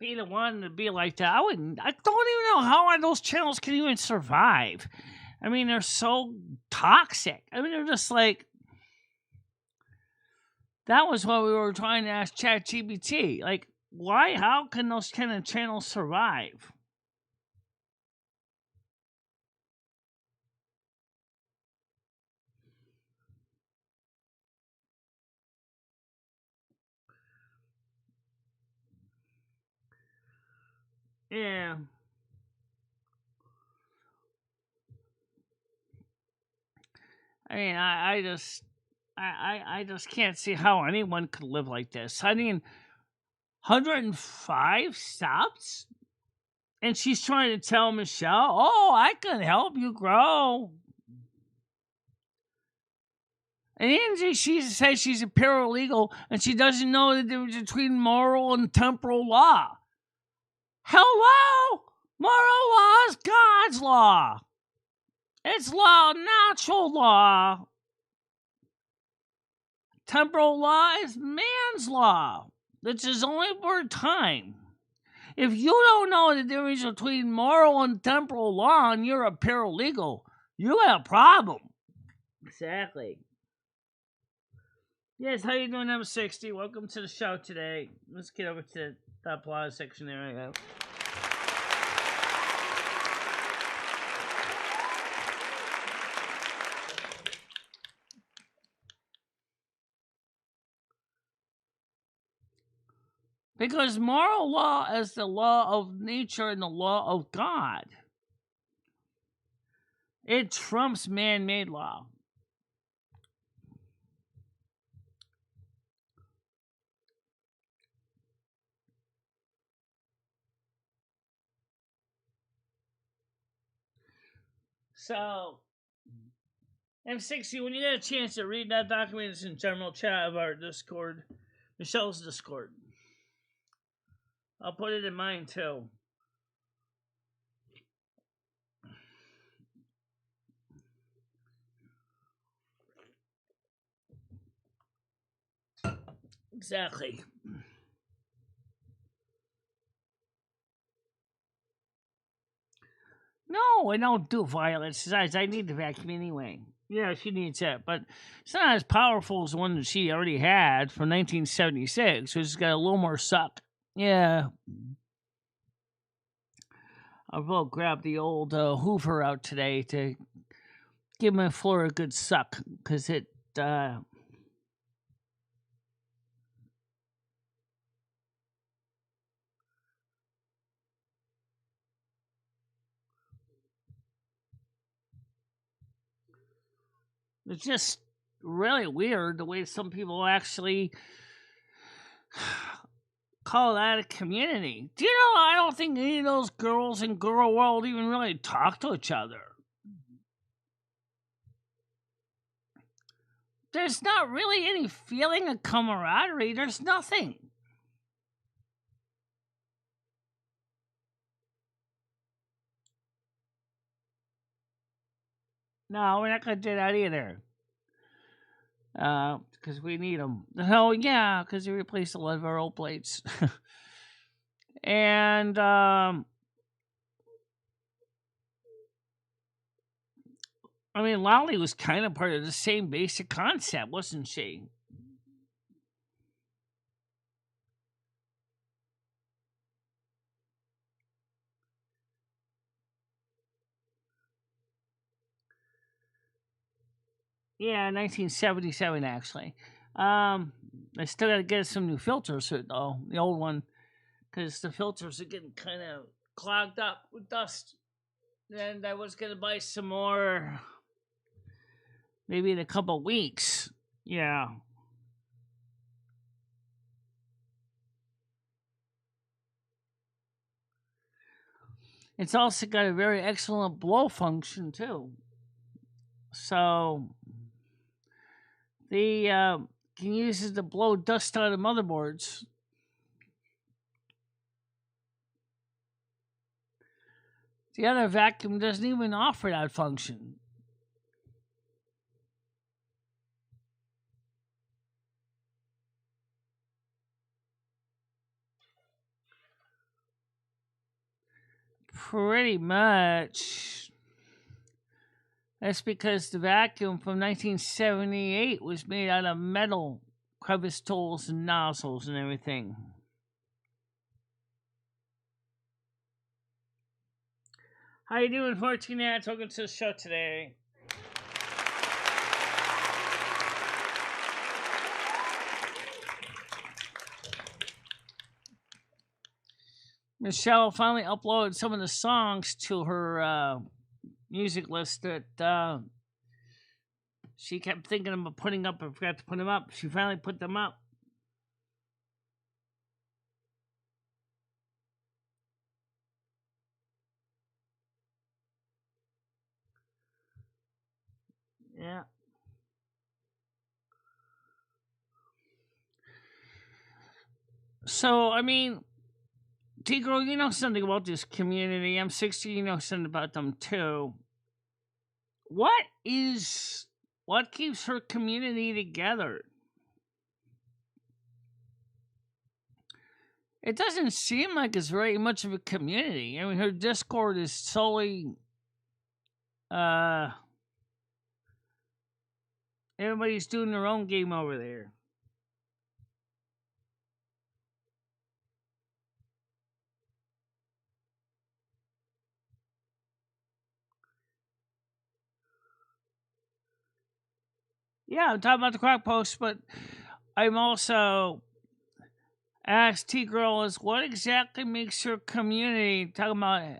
be the one to be like that. I don't even know how those channels can even survive. I mean, they're so toxic. I mean, they're just like, that was what we were trying to ask ChatGPT. Like, how can those kind of channels survive? Yeah. I mean, I just can't see how anyone could live like this. I mean, 105 stops? And she's trying to tell Michelle, oh, I can help you grow. And Angie, she says she's a paralegal and she doesn't know the difference between moral and temporal law. Hello? Moral law is God's law. It's law, natural law. Temporal law is man's law, which is only for time. If you don't know the difference between moral and temporal law and you're a paralegal, you have a problem. Exactly. Yes, how you doing, M60? Welcome to the show today. Let's get over to the applause section there. I go. Because moral law is the law of nature and the law of God. It trumps man-made law. So, M60, when you get a chance to read that document, it's in general chat of our Discord, Michelle's Discord. I'll put it in mine too. Exactly. No, I don't do Violet. Besides, I need the vacuum anyway. Yeah, she needs it, but it's not as powerful as the one that she already had from 1976, which has got a little more suck. Yeah. I will grab the old Hoover out today to give my floor a good suck, because it, it's just really weird the way some people actually call that a community. Do you know, I don't think any of those girls in Girl World even really talk to each other. There's not really any feeling of camaraderie. There's nothing. No, we're not going to do that either. Because we need them. Oh, yeah, because we replaced a lot of our old plates. And, I mean, Lolly was kind of part of the same basic concept, wasn't she? Yeah, 1977, actually. I still got to get some new filters, though. The old one, because the filters are getting kind of clogged up with dust. And I was going to buy some more maybe in a couple weeks. Yeah. It's also got a very excellent blow function, too. So, the can use it to blow dust out of motherboards. The other vacuum doesn't even offer that function. Pretty much. That's because the vacuum from 1978 was made out of metal crevice tools and nozzles and everything. How you doing, 14 Ants? Welcome to the show today. Michelle finally uploaded some of the songs to her music list that she kept thinking about putting up and forgot to put them up. She finally put them up. Yeah. So, I mean, T-Girl, you know something about this community. M60, you know something about them too. What keeps her community together? It doesn't seem like it's very much of a community. I mean, her Discord is solely, everybody's doing their own game over there. Yeah, I'm talking about the crack post, but I'm also asked T-Girl is what exactly makes your community, talking about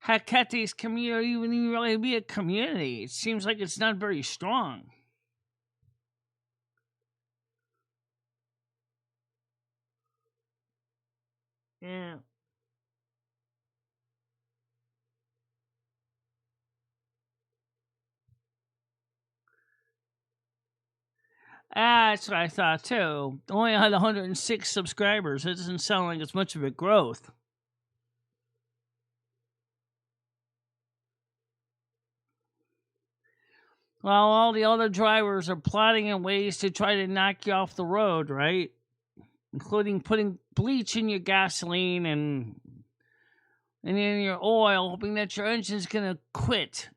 Hakete's community even really be a community. It seems like it's not very strong. Yeah. That's what I thought too. Only had 106 subscribers. It doesn't sound like it's much of a growth. Well, all the other drivers are plotting in ways to try to knock you off the road, right? Including putting bleach in your gasoline and in your oil, hoping that your engine's gonna quit.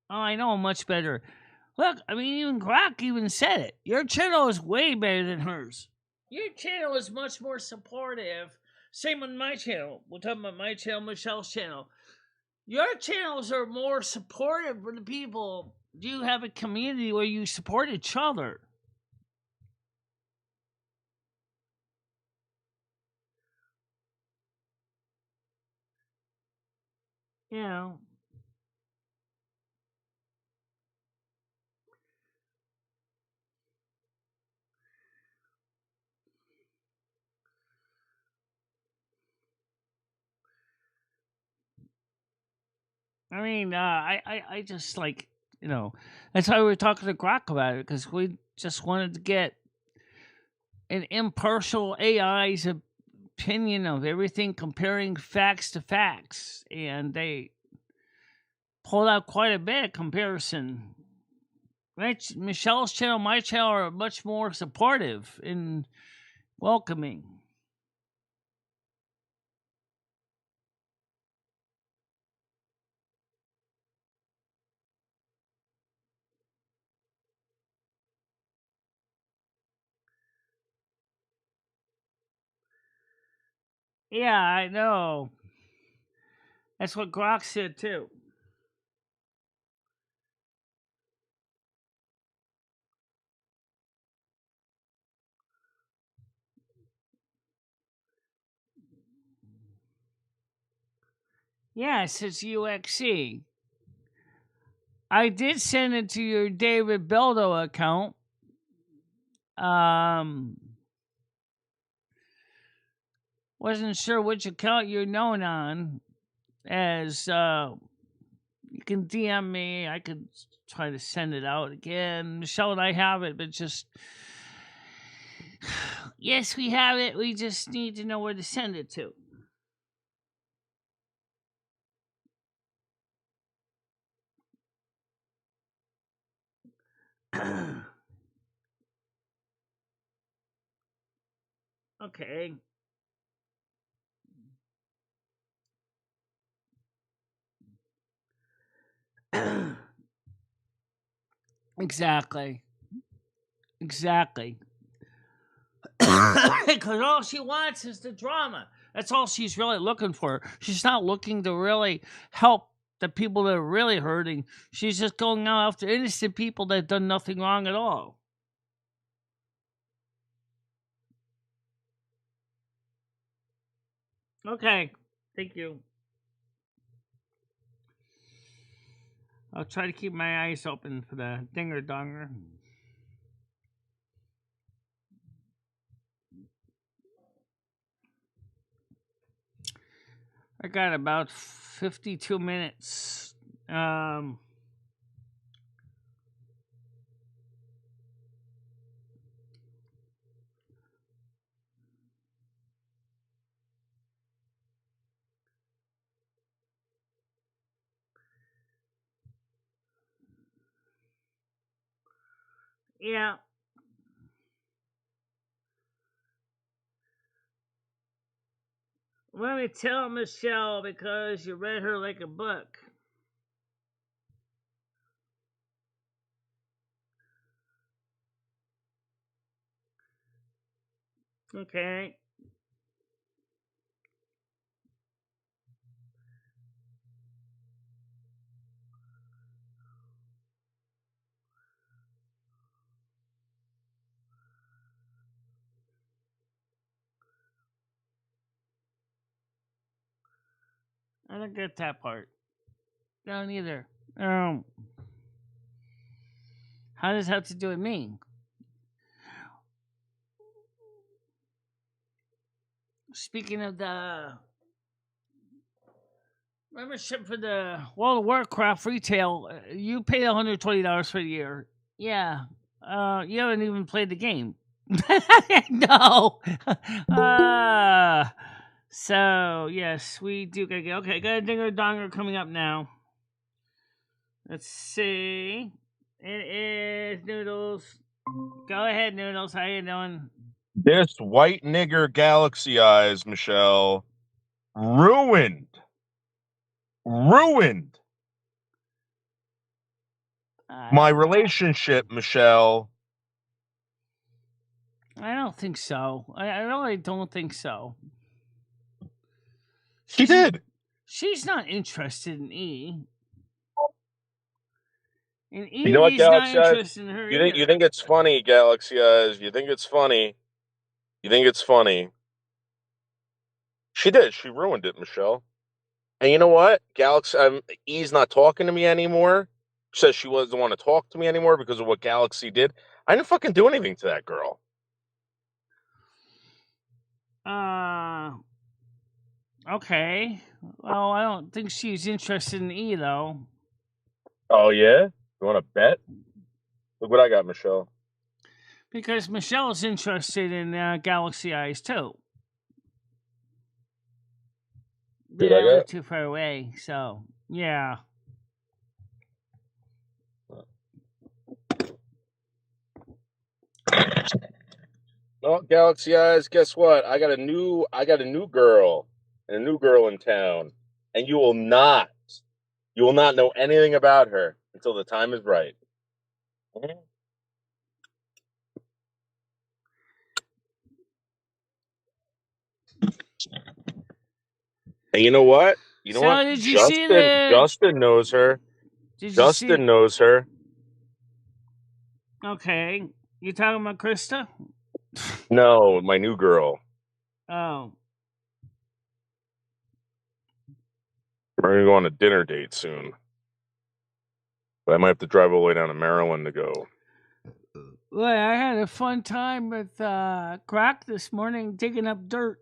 Oh, I know much better. Look, I mean, even Grok even said it. Your channel is way better than hers. Your channel is much more supportive. Same with my channel. We're talking about my channel, Michelle's channel. Your channels are more supportive for the people. You have a community where you support each other. You know. I mean, I just like, that's why we were talking to Grok about it, because we just wanted to get an impartial AI's opinion of everything, comparing facts to facts. And they pulled out quite a bit of comparison. Michelle's channel, my channel are much more supportive and welcoming. Yeah, I know. That's what Grok said too. Yes, it's UXC. I did send it to your David Beldo account. Wasn't sure which account you're known on. As you can DM me, I could try to send it out again. Michelle and I have it, but just yes, we have it. We just need to know where to send it to. Okay. Exactly. Exactly. Because all she wants is the drama. That's all she's really looking for. She's not looking to really help the people that are really hurting. She's just going out after innocent people that have done nothing wrong at all. Okay. Thank you. I'll try to keep my eyes open for the dinger donger. I got about 52 minutes. Yeah. Let me tell Michelle because you read her like a book. Okay. I don't get that part. I don't either. How does that have to do with me? Speaking of the membership for the World of Warcraft retail, you paid $120 for the year. Yeah. You haven't even played the game. No. So yes, we do gotta get. Okay, got a dinger donger coming up now. Let's see. It is Noodles. Go ahead, Noodles. How you doing? This white nigger Galaxy Eyes, Michelle, ruined my relationship, Michelle. I don't think so. I really don't think so. She did. She's not interested in E. And E You know what, is not Galaxy Eyes? interested in her. You think it's funny, Galaxy Eyes? You think it's funny? You think it's funny? She did. She ruined it, Michelle. And you know what? Galaxy E's not talking to me anymore. Says she doesn't want to talk to me anymore because of what Galaxy did. I didn't fucking do anything to that girl. Okay. Well, I don't think she's interested in E though. Oh yeah? You want to bet? Look what I got, Michelle. Because Michelle's interested in Galaxy Eyes too. They don't live too far away, so yeah. Well, Galaxy Eyes, guess what? I got a new girl in town, and you will not know anything about her until the time is right. And you know what? You know what? Did you see the... Justin knows her. Justin knows her. Okay. You talking about Krista? No, my new girl. Oh. We're going to go on a dinner date soon. But I might have to drive all the way down to Maryland to go. Well, I had a fun time with Croc this morning digging up dirt.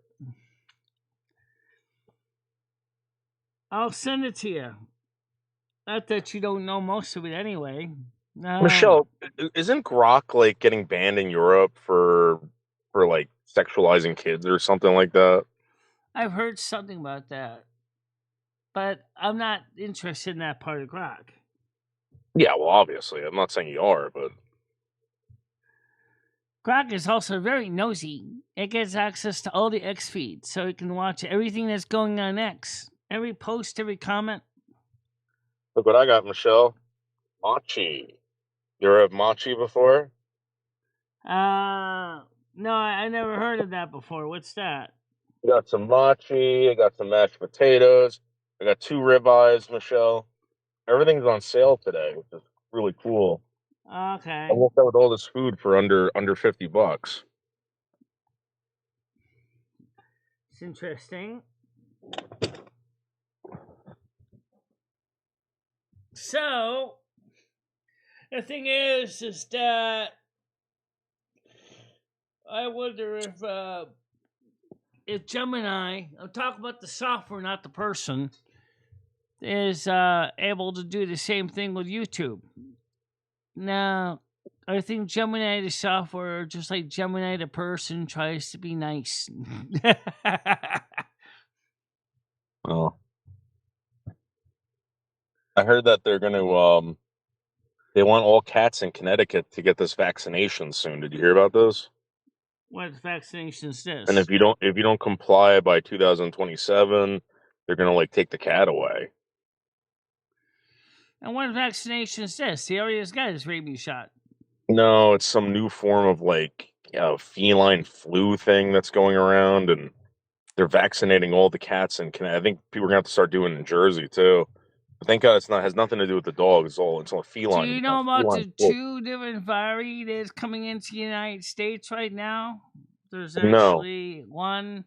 I'll send it to you. Not that you don't know most of it anyway. Michelle, isn't Grok like getting banned in Europe for like sexualizing kids or something like that? I've heard something about that, but I'm not interested in that part of Grok. Yeah, well, obviously, I'm not saying you are, but Grok is also very nosy. It gets access to all the X feeds, so it can watch everything that's going on X. Every post, every comment. Look what I got, Michelle. Machi. You ever have machi before? No, I never heard of that before. What's that? I got some machi. I got some mashed potatoes. I got 2 ribeyes, Michelle. Everything's on sale today, which is really cool. Okay. I walked out with all this food for under $50. It's interesting. So, the thing is that I wonder if Gemini, I'm talking about the software, not the person, is able to do the same thing with YouTube. Now, I think Gemini the software, just like Gemini the person, tries to be nice. Well, I heard that they're going to they want all cats in Connecticut to get this vaccination soon. Did you hear about this? What vaccination is this? And if you don't comply by 2027, they're going to like take the cat away. And what vaccination is this? He already has got his rabies shot. No, it's some new form of like feline flu thing that's going around, and they're vaccinating all the cats in Connecticut. I think people are going to have to start doing it in Jersey too. But thank God has nothing to do with the dog. It's all a feline. Do you know about the 2 different vari that's coming into the United States right now? There's actually one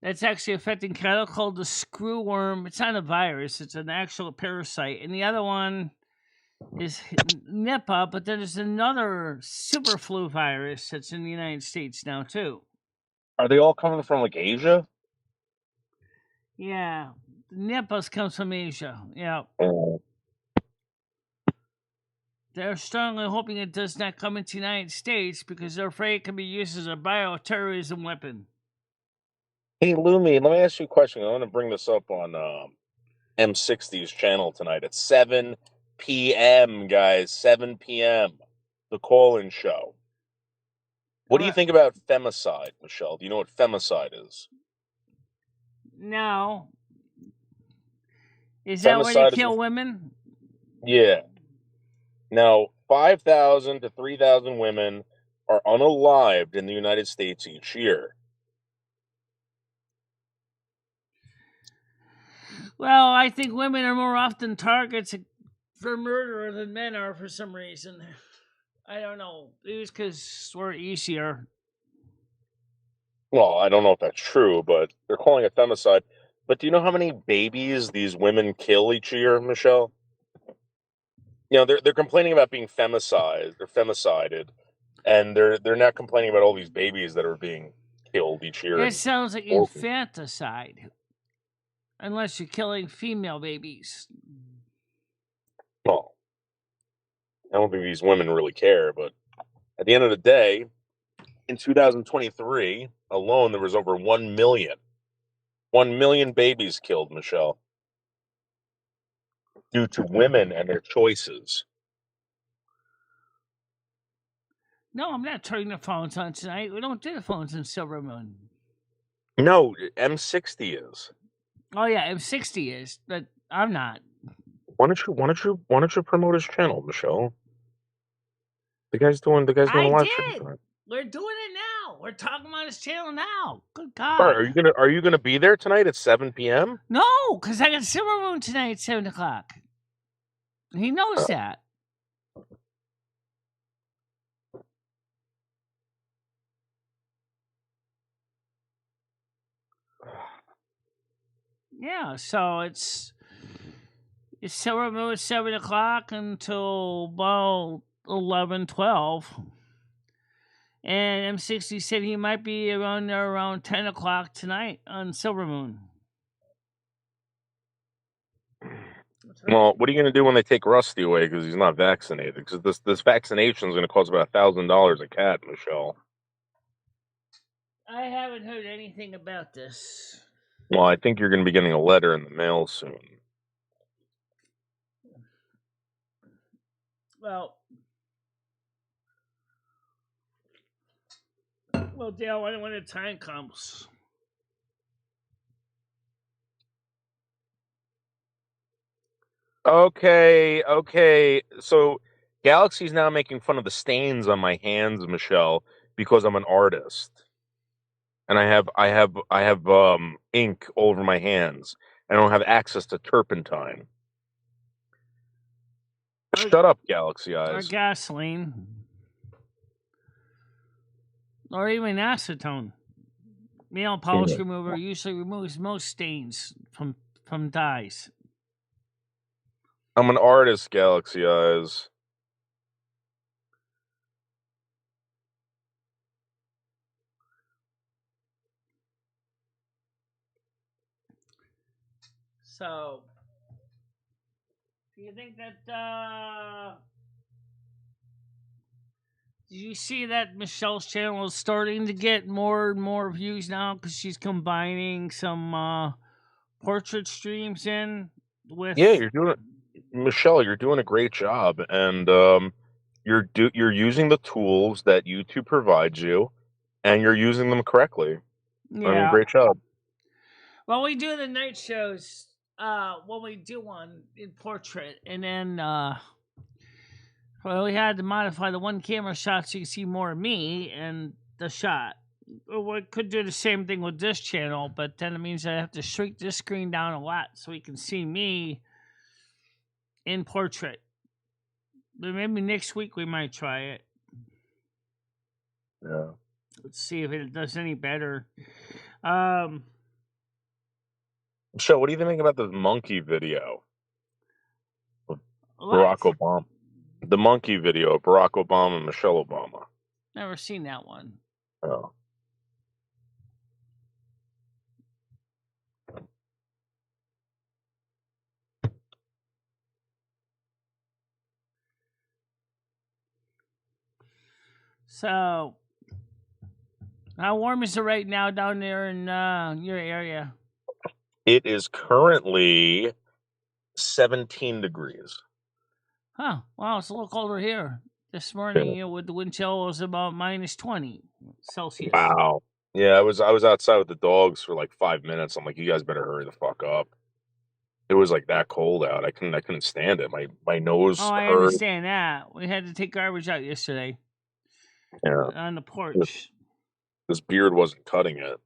that's actually affecting cattle called the screwworm. It's not a virus; it's an actual parasite. And the other one is Nipah, but there's another super flu virus that's in the United States now too. Are they all coming from like Asia? Yeah, Nipah comes from Asia. Yeah, Oh. they're strongly hoping it does not come into the United States because they're afraid it can be used as a bioterrorism weapon. Hey, Lumi, let me ask you a question. I want to bring this up on M60's channel tonight at 7 p.m., guys. 7 p.m. The call-in show. What do you think about femicide, Michelle? Do you know what femicide is? No. Is that where they Femicide kill is women? yeah. Now, 5,000 to 3,000 women are unalived in the United States each year. Well, I think women are more often targets for murder than men are for some reason. I don't know. It was because we're easier. Well, I don't know if that's true, but they're calling it femicide. But do you know how many babies these women kill each year, Michelle? You know, they're complaining about being femicided or femicided, and they're not complaining about all these babies that are being killed each year. It sounds like infanticide. Unless you're killing female babies. Well, I don't think these women really care, but at the end of the day, in 2023 alone, there was over 1 million. 1 million babies killed, Michelle, due to women and their choices. No, I'm not turning the phones on tonight. We don't do the phones in Silver Moon. No, M60 is. Oh yeah, M60 is, but I'm not. Why don't you promote his channel, Michelle? The guy's doing a live stream tonight. We're doing it now. We're talking about his channel now. Good All God. right, are you gonna be there tonight at 7 p.m.? No, because I got Silver Moon tonight at 7 o'clock. He knows that. Yeah, so it's Silver Moon at 7 o'clock until about 11, 12. And M60 said he might be around there around 10 o'clock tonight on Silver Moon. Well, what are you going to do when they take Rusty away because he's not vaccinated? Because this vaccination is going to cost about $1,000 a cat, Michelle. I haven't heard anything about this. Well, I think you're going to be getting a letter in the mail soon. Well, Dale, when the time comes. Okay. So Galaxy's now making fun of the stains on my hands, Michelle, because I'm an artist. And I have ink all over my hands. I don't have access to turpentine. Shut up, Galaxy Eyes. Or gasoline. Or even acetone. Nail polish remover usually removes most stains from dyes. I'm an artist, Galaxy Eyes. So, do you think that, did you see that Michelle's channel is starting to get more and more views now because she's combining some portrait streams in with... Yeah, Michelle, you're doing a great job, and you're using the tools that YouTube provides you, and you're using them correctly. Yeah. I mean, great job. Well, we do the night shows when we do one in portrait, and then we had to modify the one camera shot so you can see more of me and the shot. We could do the same thing with this channel, but then it means I have to shrink this screen down a lot so you can see me in portrait. But maybe next week we might try it. Yeah. Let's see if it does any better. Michelle, what do you think about the monkey video with What? Barack Obama? The monkey video of Barack Obama and Michelle Obama. Never seen that one. Oh. So, how warm is it right now down there in your area? It is currently 17 degrees. Huh. Wow, it's a little colder here. This Yeah. morning, with the wind chill, was about -20 Celsius. Wow. Yeah, I was outside with the dogs for like 5 minutes. I'm like, you guys better hurry the fuck up. It was like that cold out. I couldn't stand it. My nose Oh, I hurt. understand that. We had to take garbage out yesterday Yeah. on the porch. This beard wasn't cutting it.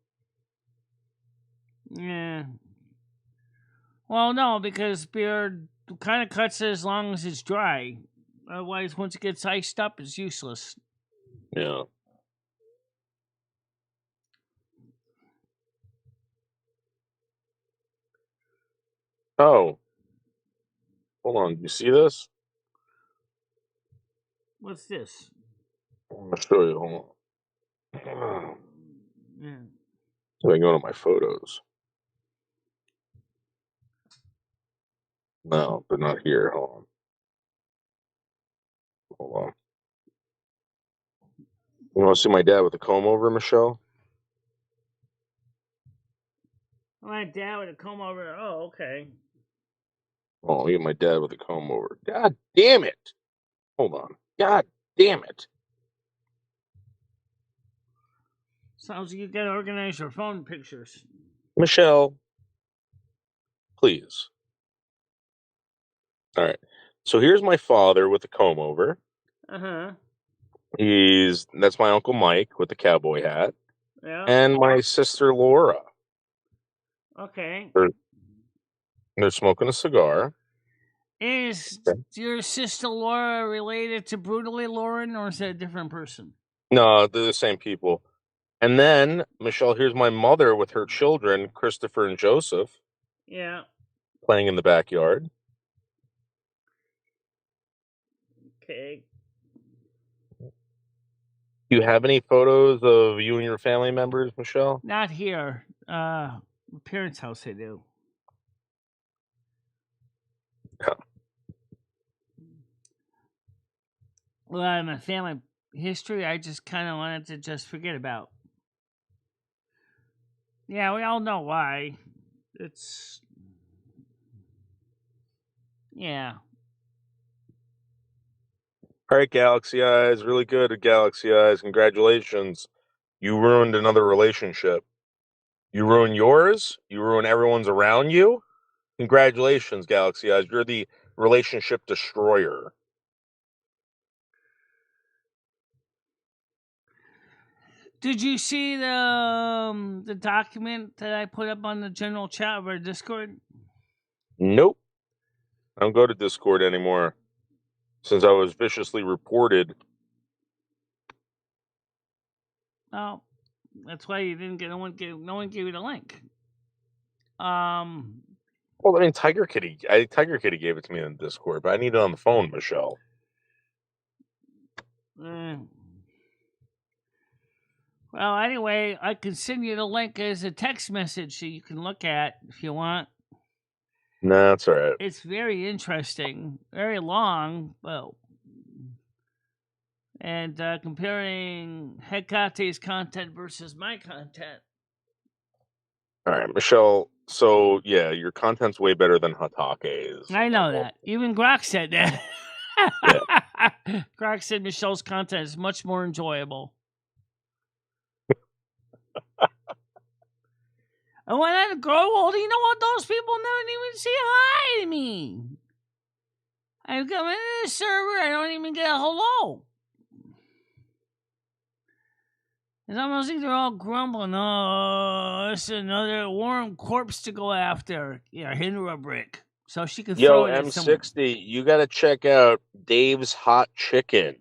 Yeah. Well, no, because beard kind of cuts it as long as it's dry. Otherwise, once it gets iced up, it's useless. Yeah. Oh. Hold on. Do you see this? What's this? I'm gonna show you. Hold on. Yeah. So I go to my photos. No, they're not here. Hold on. You want to see my dad with a comb over, Michelle? My dad with a comb over. Oh, okay. Oh, look at my dad with a comb over. God damn it! Hold on. God damn it! Sounds like you gotta organize your phone pictures. Michelle, please. All right. So here's my father with the comb over. Uh-huh. That's my Uncle Mike with the cowboy hat. Yeah. And my sister Laura. Okay. They're smoking a cigar. Is Okay. your sister Laura related to Brutally Lauren, or is that a different person? No, they're the same people. And then, Michelle, here's my mother with her children, Christopher and Joseph, Yeah. playing in the backyard. Okay. Do you have any photos of you and your family members, Michelle? Not here. My parents' house I do. Yeah. A lot of my family history I just kind of wanted to just forget about. Yeah, we all know why. It's... Yeah. All right, Galaxy Eyes. Really good at Galaxy Eyes. Congratulations. You ruined another relationship. You ruin yours. You ruin everyone's around you. Congratulations, Galaxy Eyes. You're the relationship destroyer. Did you see the document that I put up on the general chat of our Discord? Nope. I don't go to Discord anymore since I was viciously reported. Oh, that's why you didn't get no one gave you the link. Well, I mean, Tiger Kitty gave it to me on Discord, but I need it on the phone, Michelle. Well, anyway, I can send you the link as a text message so you can look at if you want. No, that's all right. It's very interesting, very long, well, and comparing Hekate's content versus my content. All right, Michelle. So, yeah, your content's way better than Hatake's. I know that. Even Grok said that. Yeah. Grok said Michelle's content is much more enjoyable. And when I grow old, you know what? Those people don't even say hi to me. I come into the server, I don't even get a hello. It's almost like they're all grumbling. Oh, it's another warm corpse to go after. Yeah, hit her a brick. So she can throw it at someone. M60, you got to check out Dave's Hot Chicken.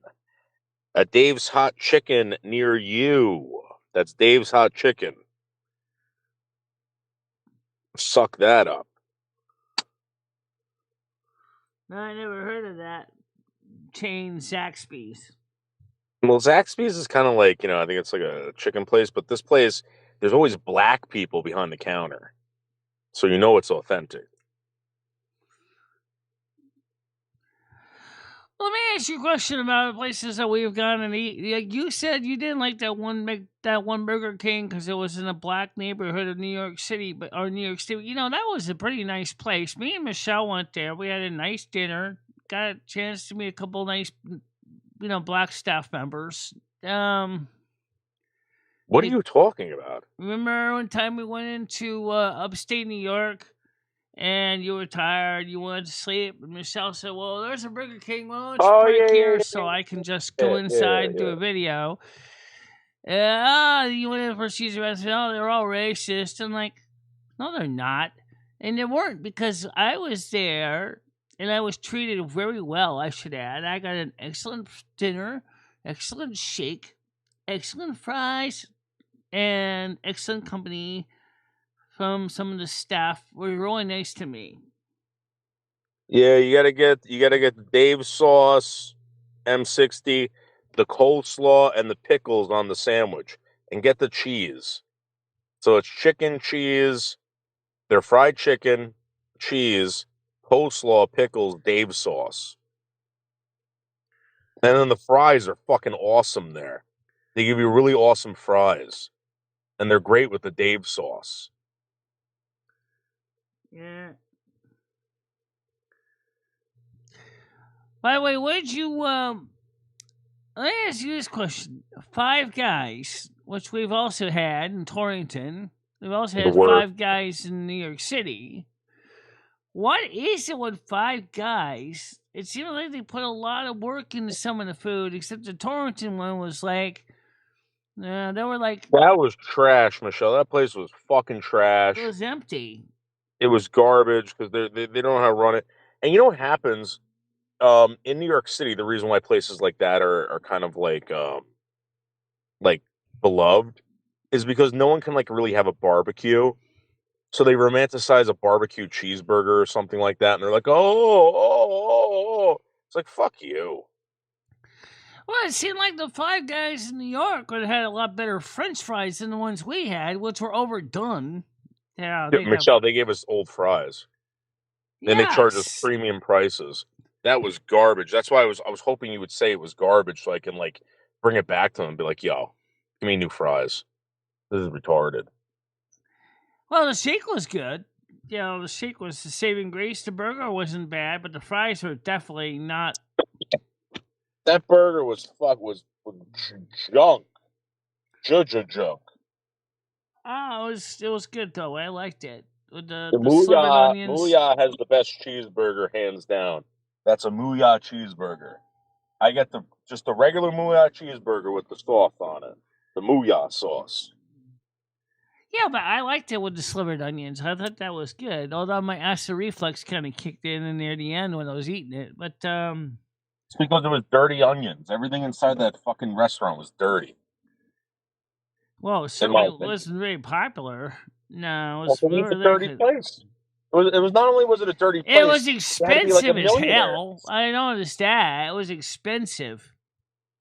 A Dave's Hot Chicken near you. That's Dave's Hot Chicken. Suck that up. No, I never heard of that chain, Zaxby's. Well, Zaxby's is kind of like, I think it's like a chicken place, but this place, there's always black people behind the counter. So you know it's authentic. Let me ask you a question about places that we've gone and eat. Like you said, you didn't like that one Burger King because it was in a black neighborhood of New York City, or New York City. That was a pretty nice place. Me and Michelle went there. We had a nice dinner. Got a chance to meet a couple of nice, black staff members. What are you talking about? Remember one time we went into upstate New York? And you were tired, you wanted to sleep, and Michelle said, well, there's a Burger King, why don't you park here so I can just go inside and do a video. You went in for Caesar and said, oh, they're all racist. I'm like, no, they're not. And they weren't, because I was there, and I was treated very well, I should add. I got an excellent dinner, excellent shake, excellent fries, and excellent company from some of the staff. Were really nice to me. Yeah, you gotta get the Dave sauce, M60, the coleslaw, and the pickles on the sandwich, and get the cheese. So it's chicken, cheese, their fried chicken, cheese, coleslaw, pickles, Dave sauce. And then the fries are fucking awesome there. They give you really awesome fries, and they're great with the Dave sauce. Yeah. By the way, would you, let me ask you this question. Five Guys, which we've also had in Torrington. We've also had Five Guys in New York City. What is it with Five Guys? It seemed like they put a lot of work into some of the food, except the Torrington one was like, they were like... That was trash, Michelle. That place was fucking trash. It was empty. It was garbage because they don't know how to run it. And you know what happens? In New York City, the reason why places like that are kind of like beloved is because no one can like really have a barbecue. So they romanticize a barbecue cheeseburger or something like that, and they're like, oh. It's like, fuck you. Well, it seemed like the Five Guys in New York would have had a lot better French fries than the ones we had, which were overdone. Yeah, Michelle, they gave us old fries. Then they charged us premium prices. That was garbage. That's why I was hoping you would say it was garbage so I can like bring it back to them and be like, yo, give me new fries. This is retarded. Well, the shake was good. The shake was the saving grace. The burger wasn't bad, but the fries were definitely not. That burger was junk. Junk. Oh, it was good though. I liked it. With the Mooyah, onions. Mooyah has the best cheeseburger, hands down. That's a Mooyah cheeseburger. I get just the regular Mooyah cheeseburger with the sauce on it. The Mooyah sauce. Yeah, but I liked it with the slivered onions. I thought that was good. Although my acid reflux kind of kicked in near the end when I was eating it. But it's because it was dirty onions. Everything inside that fucking restaurant was dirty. Well, it certainly wasn't very popular. No, it was a dirty place. It was not only was it a dirty place. It was expensive as hell. I noticed that. It was expensive.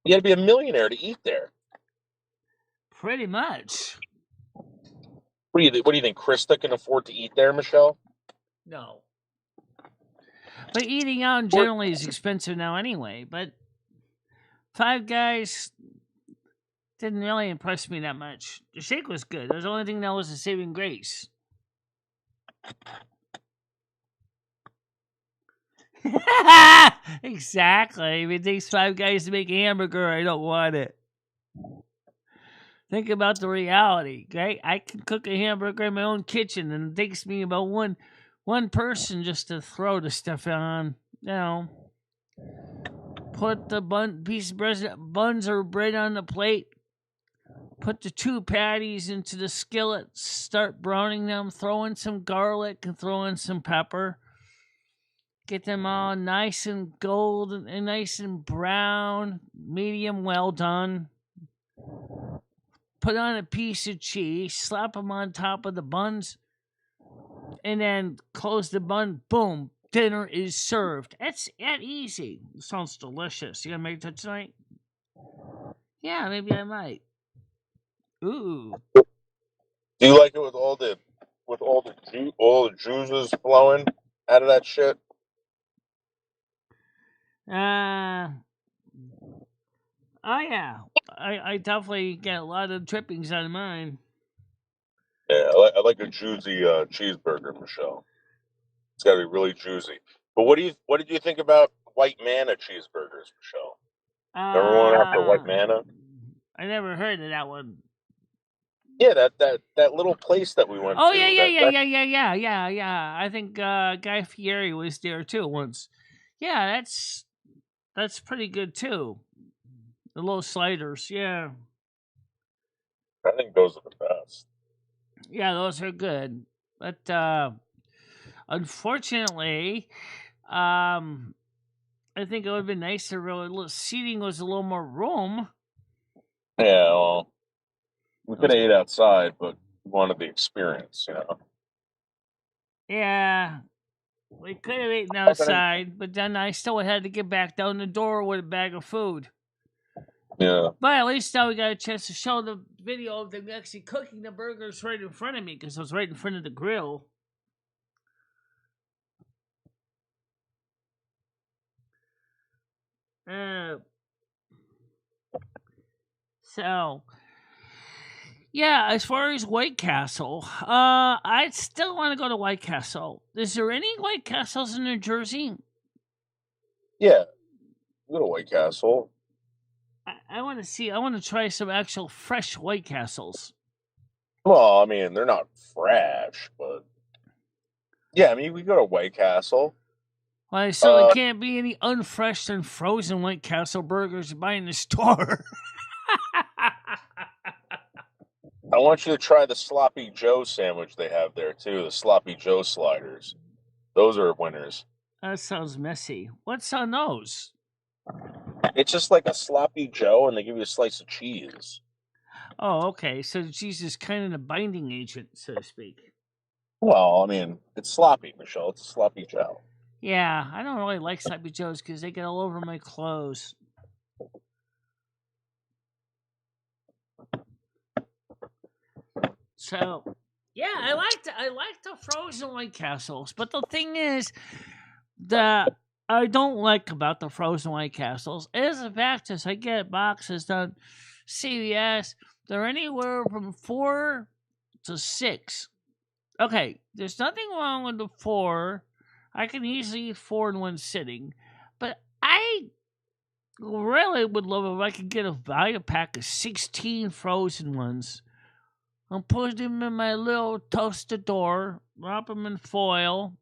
You had to be a millionaire to eat there. Pretty much. What do you think? Krista can afford to eat there, Michelle? No. But eating out generally is expensive now anyway. But Five Guys didn't really impress me that much. The shake was good. It was the only thing that was a saving grace. Exactly. If it takes Five Guys to make a hamburger, I don't want it. Think about the reality, right? I can cook a hamburger in my own kitchen, and it takes me about one person just to throw the stuff on. Put the piece of buns or bread on the plate. Put the two patties into the skillet. Start browning them. Throw in some garlic and throw in some pepper. Get them all nice and golden and nice and brown, medium well done. Put on a piece of cheese, slap them on top of the buns, and then close the bun. Boom, dinner is served. That's that easy. Sounds delicious. You gonna make that tonight? Yeah, maybe I might. Ooh. Do you like it with all the juices flowing out of that shit? Oh yeah. I definitely get a lot of drippings out of mine. Yeah, I like a juicy cheeseburger, Michelle. It's got to be really juicy. But what did you think about white manna cheeseburgers, Michelle? Remember one after white manna? I never heard of that one. Yeah, that little place that we went Oh to. yeah. I think Guy Fieri was there too once. Yeah, that's pretty good too. The little sliders, yeah. I think those are the best. Yeah, those are good. But unfortunately, I think it would have been nicer. Really, seating was a little more room. Yeah, well, we could have ate outside, but we wanted the experience, you know. Yeah, we could have eaten outside, but then I still had to get back down the door with a bag of food. Yeah. But at least now we got a chance to show the video of them actually cooking the burgers right in front of me because I was right in front of the grill. So, yeah, as far as White Castle, I still want to go to White Castle. Is there any White Castles in New Jersey? Yeah. Go to White Castle. I want to try some actual fresh White Castles. Well, I mean, they're not fresh, but yeah, I mean, we go to White Castle. Well, so there can't be any unfresh and frozen White Castle burgers to buy in the store. I want you to try the Sloppy Joe sandwich they have there too. The Sloppy Joe sliders. Those are winners. That sounds messy. What's on those? It's just like a Sloppy Joe, and they give you a slice of cheese. Oh, okay. So the cheese is kind of the binding agent, so to speak. Well, I mean, it's sloppy, Michelle. It's a Sloppy Joe. Yeah, I don't really like Sloppy Joes because they get all over my clothes. So, yeah, I like the frozen White Castles, but the thing is that I don't like about the frozen White Castles is the fact is I get boxes done CVS. They're anywhere from 4 to 6. Okay, there's nothing wrong with the 4. I can easily eat 4 in one sitting, but I really would love if I could get a value pack of 16 frozen ones. I'll put them in my little toastador, wrap them in foil,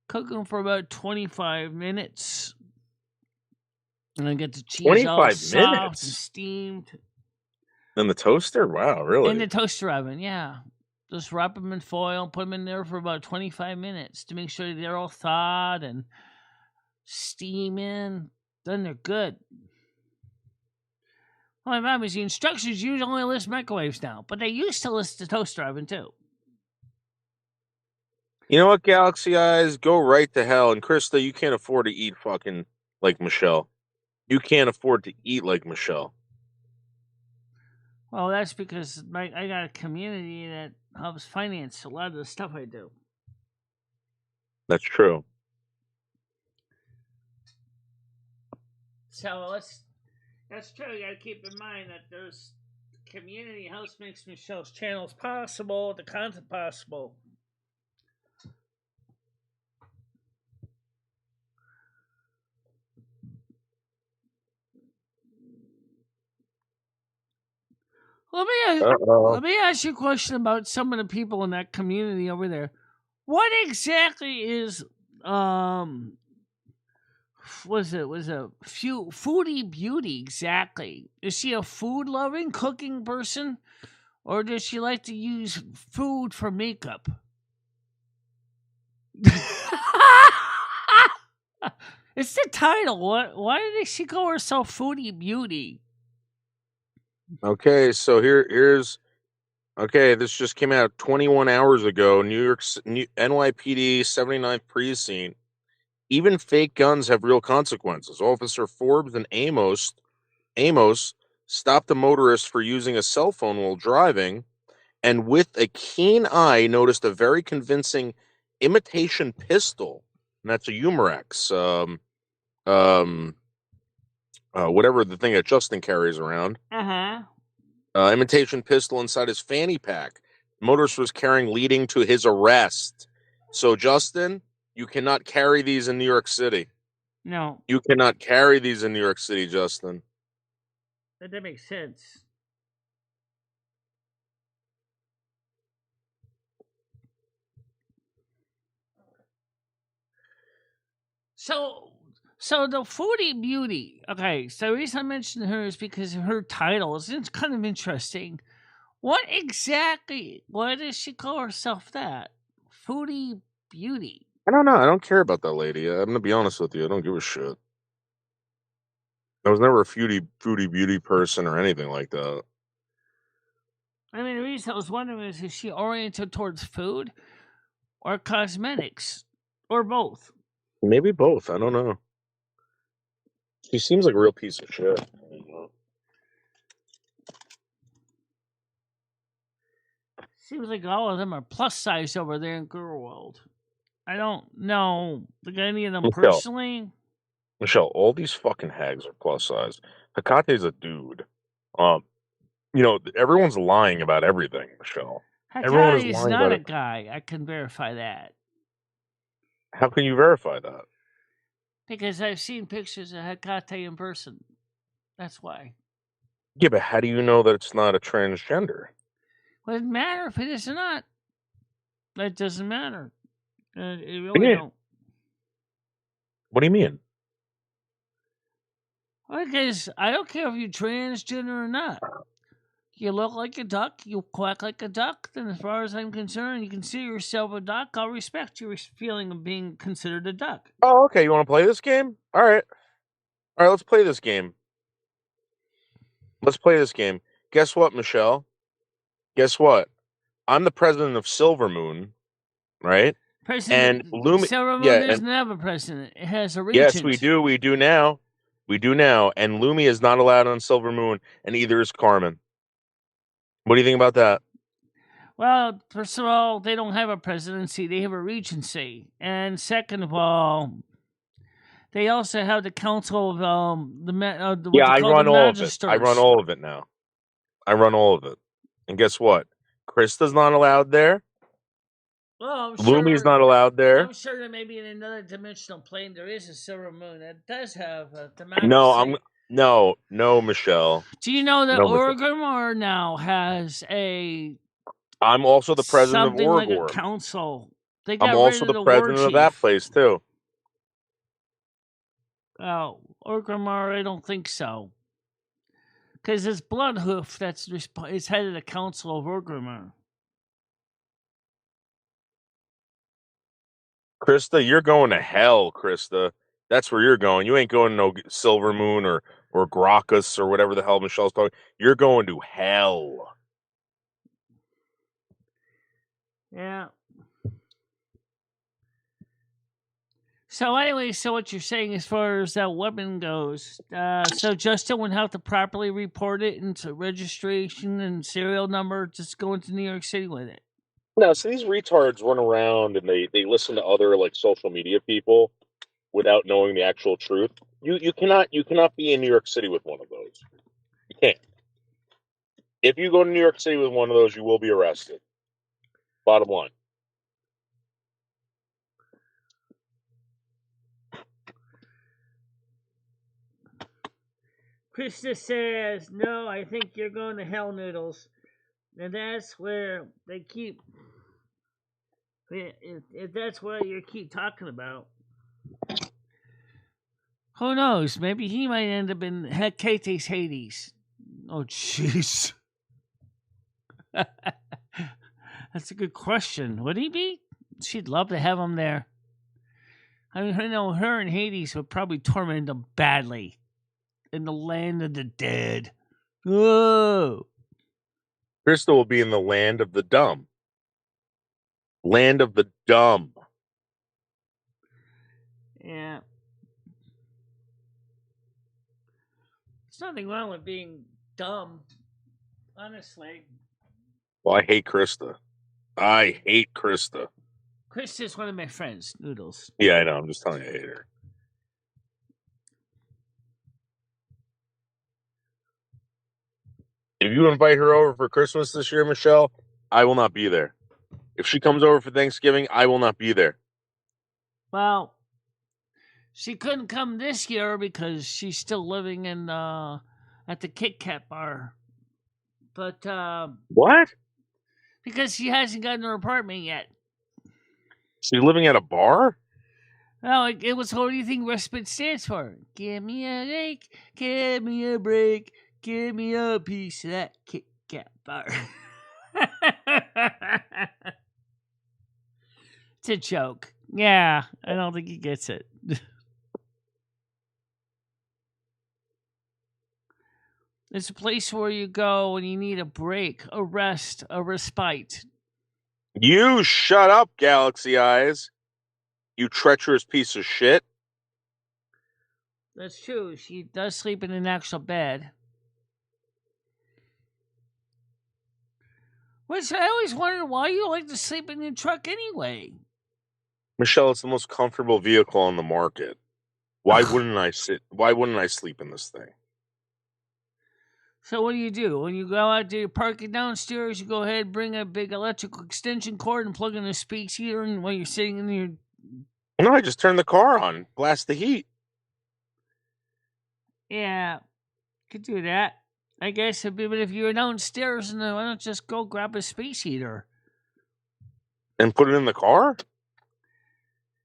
cook them for about 25 minutes, and I get the cheese all soft and steamed. In the toaster? Wow, really? In the toaster oven, yeah. Just wrap them in foil, put them in there for about 25 minutes to make sure they're all thawed and steaming. Then they're good. Well, my mom is the instructions usually only list microwaves now, but they used to list the toaster oven too. You know what, Galaxy Eyes? Go right to hell. And Krista, you can't afford to eat fucking like Michelle. You can't afford to eat like Michelle. Well, that's because I got a community that helps finance a lot of the stuff I do. That's true. So that's true. You got to keep in mind that there's community helps makes Michelle's channels possible, the content possible. Let me ask you a question about some of the people in that community over there. What exactly is was a foodie beauty exactly? Is she a food loving cooking person, or does she like to use food for makeup? It's the title. Why did she call herself foodie beauty? Okay, so here's Okay, this just came out 21 hours ago. NYPD 79th precinct. Even fake guns have real consequences. Officer Forbes and Amos stopped a motorist for using a cell phone while driving, and with a keen eye noticed a very convincing imitation pistol. And that's a Humorex, whatever the thing that Justin carries around. Imitation pistol inside his fanny pack. Motorist was carrying, leading to his arrest. So, Justin, you cannot carry these in New York City. No. You cannot carry these in New York City, Justin. That makes sense. So the Foodie Beauty. Okay, so the reason I mentioned her is because of her title. It's kind of interesting. Why does she call herself that? Foodie Beauty. I don't know. I don't care about that lady. I'm gonna be honest with you. I don't give a shit. I was never a foodie beauty person or anything like that. I mean, the reason I was wondering is she oriented towards food or cosmetics or both? Maybe both. I don't know. She seems like a real piece of shit. Seems like all of them are plus size over there in Girl World. I don't know any of them personally. Michelle, all these fucking hags are plus size. Hekate's a dude. Everyone's lying about everything, Michelle. Everyone is lying not about a guy. I can verify that. How can you verify that? Because I've seen pictures of Hekate in person. That's why. Yeah, but how do you know that it's not a transgender? Well, it doesn't matter if it is or not. That doesn't matter. It really don't. What do you mean? Because I don't care if you're transgender or not. You look like a duck, you quack like a duck, then as far as I'm concerned, you consider yourself a duck, I'll respect your feeling of being considered a duck. Oh, okay. You want to play this game? All right, let's play this game. Guess what, Michelle? Guess what? I'm the president of Silver Moon, right? President, and Lumi, Silver Moon doesn't have a president. It has a regent. Yes, we do. We do now. And Lumi is not allowed on Silver Moon, and either is Carmen. What do you think about that? Well, first of all, they don't have a presidency; they have a regency. And second of all, they also have the council of I run all of it. I run all of it now. And guess what? Krista's not allowed there. Well, Lumi's not allowed there. I'm sure that maybe in another dimensional plane there is a Silver Moon that does have a democracy. No, Michelle. Do you know that Orgrimmar now has a? I'm also the president of Orgor. Like a council. I'm also the president of that place too. Oh, Orgrimmar, I don't think so. Because it's Bloodhoof is head of the council of Orgrimmar. Krista, you're going to hell, Krista. That's where you're going. You ain't going to no Silver Moon or Gracchus or whatever the hell Michelle's talking. You're going to hell. Yeah. So anyway, what you're saying as far as that weapon goes, so Justin would have to properly report it into registration and serial number, just go into New York City with it. No, so these retards run around and they listen to other like social media people without knowing the actual truth. You cannot be in New York City with one of those. You can't. If you go to New York City with one of those, you will be arrested. Bottom line. Krista says, no, I think you're going to Hell Noodles. And that's where they keep... If that's what you keep talking about. Who knows? Maybe he might end up in Hekate's Hades. Oh, jeez. That's a good question. Would he be? She'd love to have him there. I mean, I know her and Hades would probably torment him badly in the land of the dead. Oh. Krista will be in the land of the dumb. Land of the dumb. Yeah. There's nothing wrong with being dumb, honestly. Well, I hate Krista. I hate Krista. Chris is one of my friends, Noodles. Yeah, I know. I'm just telling you, I hate her. If you invite her over for Christmas this year, Michelle, I will not be there. If she comes over for Thanksgiving, I will not be there. Well, she couldn't come this year because she's still living in at the Kit Kat bar. But What? because she hasn't gotten her apartment yet. She's living at a bar? Oh, it was what do you think respite stands for? Give me a break, give me a break, give me a piece of that Kit Kat bar. It's a joke. Yeah, I don't think he gets it. It's a place where you go when you need a break, a rest, a respite. You shut up, Galaxy Eyes. You treacherous piece of shit. That's true. She does sleep in an actual bed. Which I always wondered why you like to sleep in your truck anyway. Michelle, it's the most comfortable vehicle on the market. Why wouldn't I sleep in this thing? So what do? When you go out to your parking downstairs, you go ahead, bring a big electrical extension cord and plug in a space heater and while you're sitting in your... No, I just turn the car on, blast the heat. Yeah, could do that. I guess, but if you're downstairs, why don't just go grab a space heater? And put it in the car?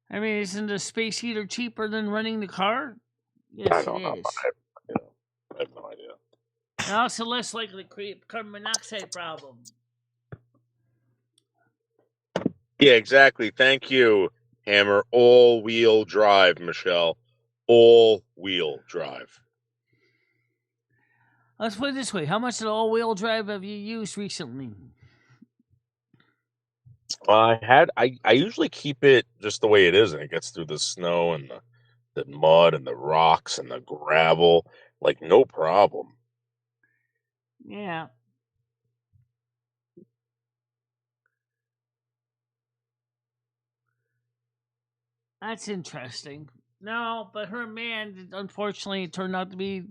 I mean, isn't a space heater cheaper than running the car? Yes, I don't know. it is. I have no idea. And also less likely to create carbon monoxide problem. Yeah, exactly. Thank you, Hammer. All-wheel drive, Michelle. All-wheel drive. Let's put it this way. How much of the all-wheel drive have you used recently? I usually keep it just the way it is, and it gets through the snow and the mud and the rocks and the gravel, like no problem. Yeah. That's interesting. No, but her man, unfortunately, turned out to be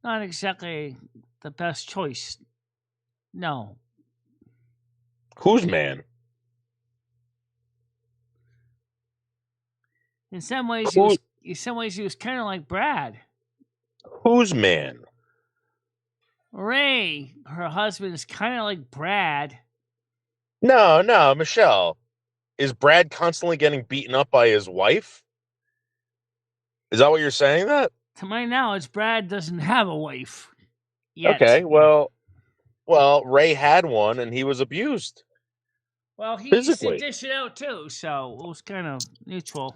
not exactly the best choice. No. Whose man? In some ways, he was kind of like Brad. Whose man? Ray, her husband, is kind of like Brad. No, Michelle. Is Brad constantly getting beaten up by his wife? Is that what you're saying? That? To my knowledge, Brad doesn't have a wife yet. Okay, well, Ray had one, and he was abused. Well, he physically used to dish it out too, so it was kind of neutral.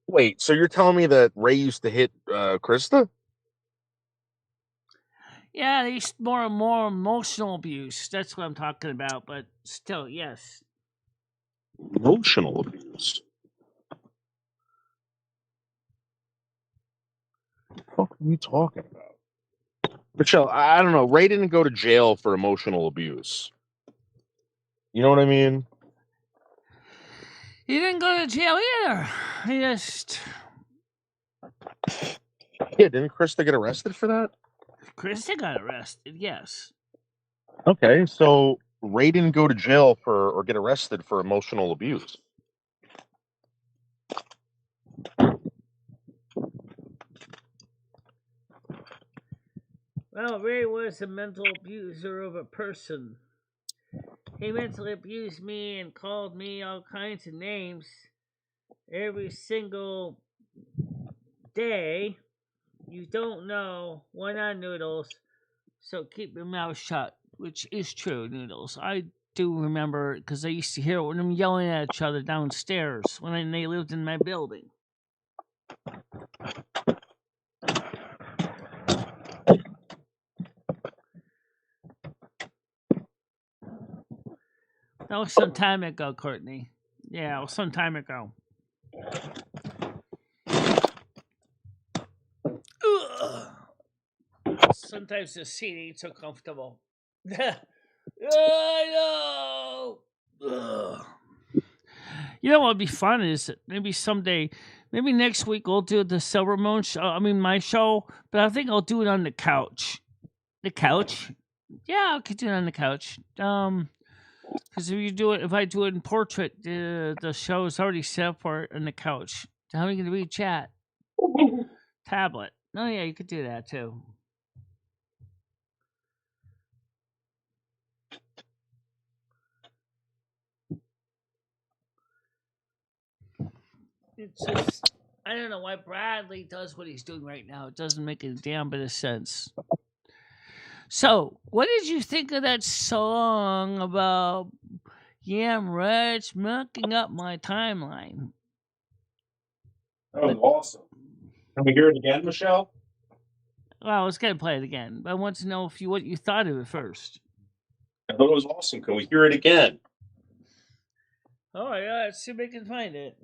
Wait, so you're telling me that Ray used to hit Krista? Yeah, he's more emotional abuse. That's what I'm talking about. But still, yes. Emotional abuse. What the fuck are you talking about? Michelle, I don't know. Ray didn't go to jail for emotional abuse. You know what I mean? He didn't go to jail either. He just... Yeah, didn't Krista get arrested for that? Krista got arrested, yes. Okay, so Ray didn't go to jail for or get arrested for emotional abuse. Well, Ray was a mental abuser of a person. He mentally abused me and called me all kinds of names every single day. You don't know when on Noodles, so keep your mouth shut, which is true, Noodles. I do remember because I used to hear them yelling at each other downstairs when they lived in my building. That was some time ago, Courtney. Yeah, it was some time ago. Ugh. Sometimes the seat ain't so comfortable. I know. Ugh. You know what would be fun is maybe someday, maybe next week we'll do the Silver Moon show. I mean, my show, but I think I'll do it on the couch. The couch? Yeah, I could do it on the couch. Because if I do it in portrait, the show is already set for it on the couch. How are you going to read chat? Tablet. Oh yeah, you could do that too. It's just, I don't know why Bradley does what he's doing right now. It doesn't make a damn bit of sense. So, what did you think of that song about Yam Rich mucking up my timeline? That was awesome. Can we hear it again, Michelle? Well, I was going to play it again, but I want to know what you thought of it first. I thought it was awesome. Can we hear it again? Oh, yeah, let's see if we can find it.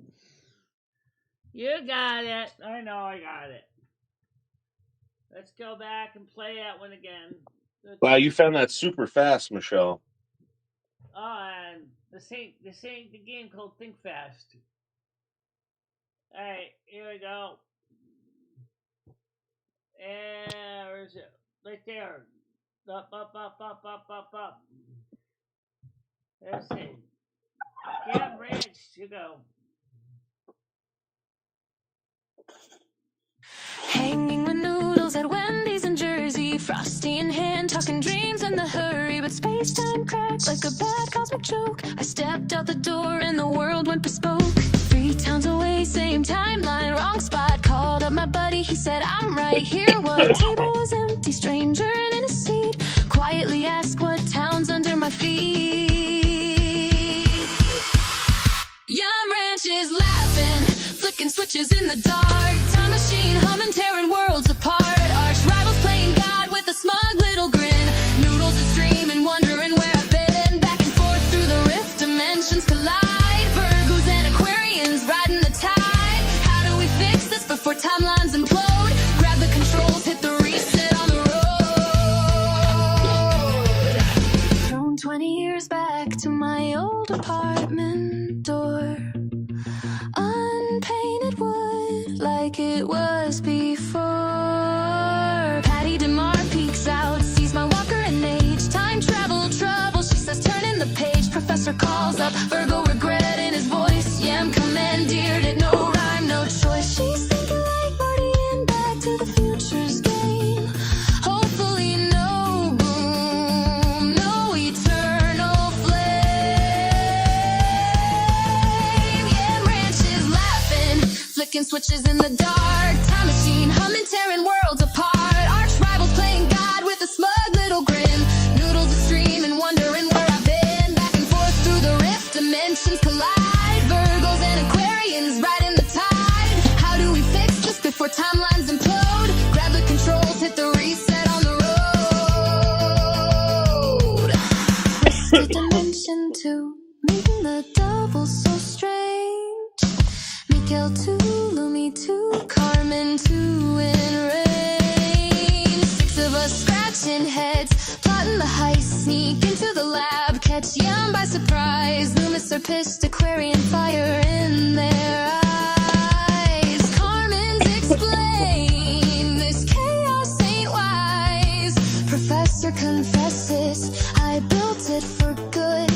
You got it. I know I got it. Let's go back and play that one again. Wow, you found that super fast, Michelle. Oh, and the game called Think Fast. All right, here we go. And where is it? Right there. Up. Let's see. Get rich. You go. Hanging with noodles at Wendy's in Jersey, Frosty in hand, talking dreams in the hurry, but space-time cracked like a bad cosmic joke. I stepped out the door and the world went bespoke. 3 towns away, same timeline, wrong spot. Called up my buddy, he said I'm right here. What table was empty, stranger in a seat. Quietly asked what town's under my feet. Yum Ranch is laughing, flicking switches in the dark. Time machine humming, tearing worlds apart. Arch rivals playing God with a smug little grin. Noodles are streaming, wondering where I've been. Back and forth through the rift, dimensions collide. Virgos and Aquarians riding the tide. How do we fix this before timelines implode? Grab the controls, hit the reset on the road. Thrown 20 years back to my old apartment door. Unpainted wood like it was before. Patty DeMar peeks out, sees my walker and age. Time travel trouble, she says turn in the page. Professor calls up, Virgo regret in his voice. Yeah, I'm commandeered it, no rhyme, no choice. She's thinking like Marty in Back to the Future's game. Hopefully no boom, no eternal flame. Yeah, Ranch is laughing, flicking switches in the dark. Time machine humming, tearing worlds apart. Arch rivals playing God with a smug little grin. Noodles are streaming, wondering where I've been. Back and forth through the rift, dimensions collide. Virgos and Aquarians riding the tide. How do we fix this before timelines implode? Grab the controls, hit the reset on the road. Twisted dimension 2, making the double so strange. Miguel 2, Lumi 2, Carmen 2 in range. 6 of us scratching heads, plotting the heist. Sneak into the lab, catch Yum by surprise. Loomis are pissed, Aquarian fire in their eyes. Carmen's explain, this chaos ain't wise. Professor confesses, I built it for good.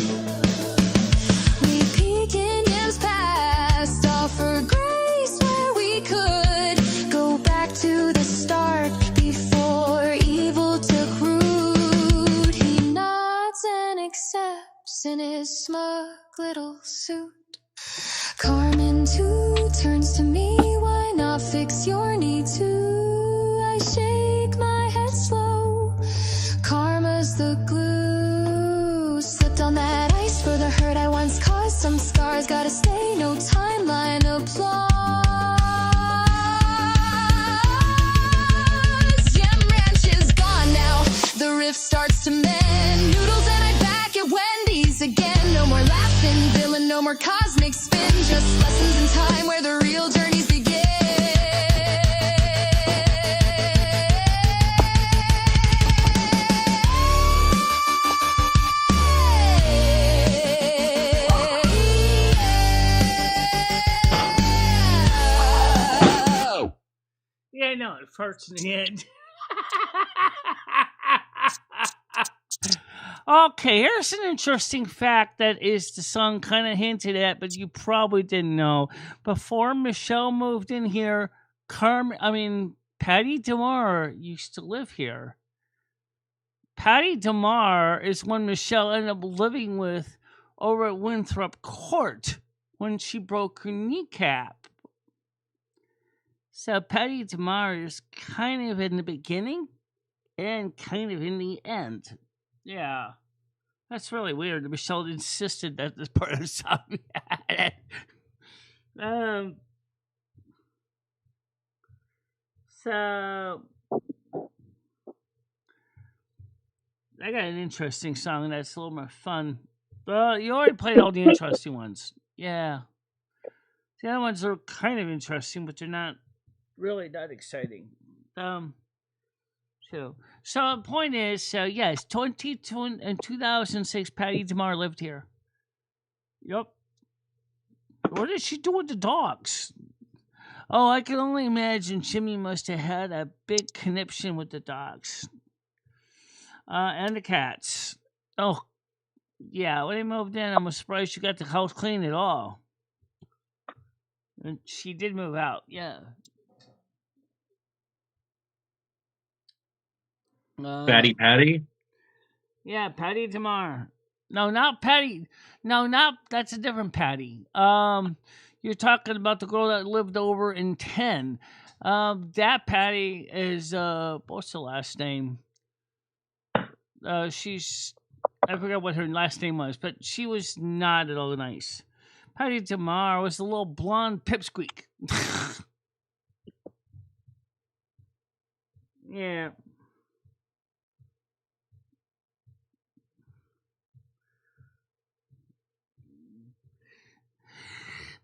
We peek in Yam's past, offer grace where we could. Go back to the start, before evil took root. He nods and accepts in his smug little suit. Carmen 2 turns to me, why not fix your knee too? I shake my head slow, karma's the glue. Slipped on that ice for the hurt I once caused. Some scars gotta stay, no timeline applause. Yum Ranch is gone now, the rift starts to mend. Noodles and I back at Wendy's again. No more farts in the end. Okay, here's an interesting fact that is the song kind of hinted at, but you probably didn't know. Before Michelle moved in here, Patty DeMar used to live here. Patty DeMar is one Michelle ended up living with over at Winthrop Court when she broke her kneecap. So Patty DeMar is kind of in the beginning and kind of in the end. Yeah. That's really weird. Michelle insisted that this part of the song had it. So I got an interesting song that's a little more fun. Well, you already played all the interesting ones. Yeah. The other ones are kind of interesting, but they're not really that exciting. So the point is, yes, 2006, Patty DeMar lived here. Yep. What did she do with the dogs? Oh, I can only imagine Jimmy must have had a big conniption with the dogs. And the cats. Oh, yeah, when they moved in, I'm surprised she got the house clean at all. And she did move out, yeah. Patty? Yeah, Patty DeMar. No, not Patty. No, that's a different Patty. You're talking about the girl that lived over in 10. That Patty is, what's her last name? I forgot what her last name was, but she was not at all nice. Patty DeMar was the little blonde pipsqueak. Yeah.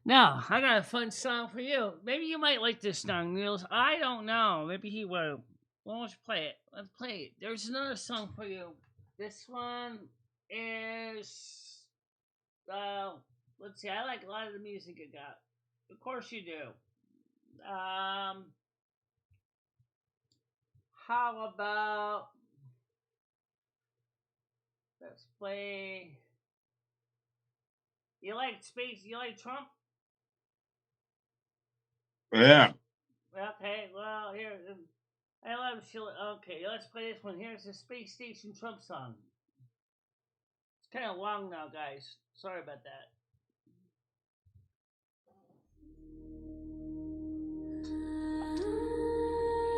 Now, I got a fun song for you. Maybe you might like this song, Niels. I don't know. Maybe he will. Well, let's play it. Let's play it. There's another song for you. This one is... let's see. I like a lot of the music you got. Of course you do. How about... Let's play... You like space? You like Trump? Yeah. Okay, well, here. I love Sheila. Okay, let's play this one. Here's the Space Station Trump song. It's kind of long now, guys. Sorry about that.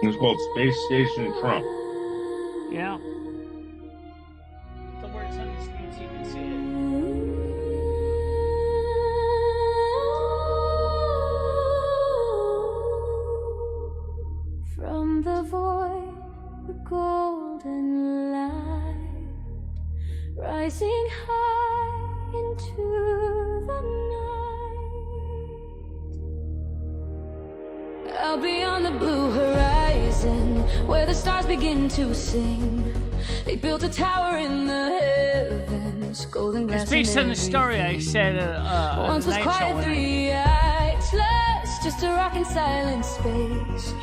It's called Space Station Trump. Yeah. The words on the screen so you can see it. From the void, the golden light, rising high into the night. Out beyond the blue horizon, where the stars begin to sing, they built a tower in the heavens, golden glass. It's based on the story I said once was quiet, three-eyed, just a rock in silent space.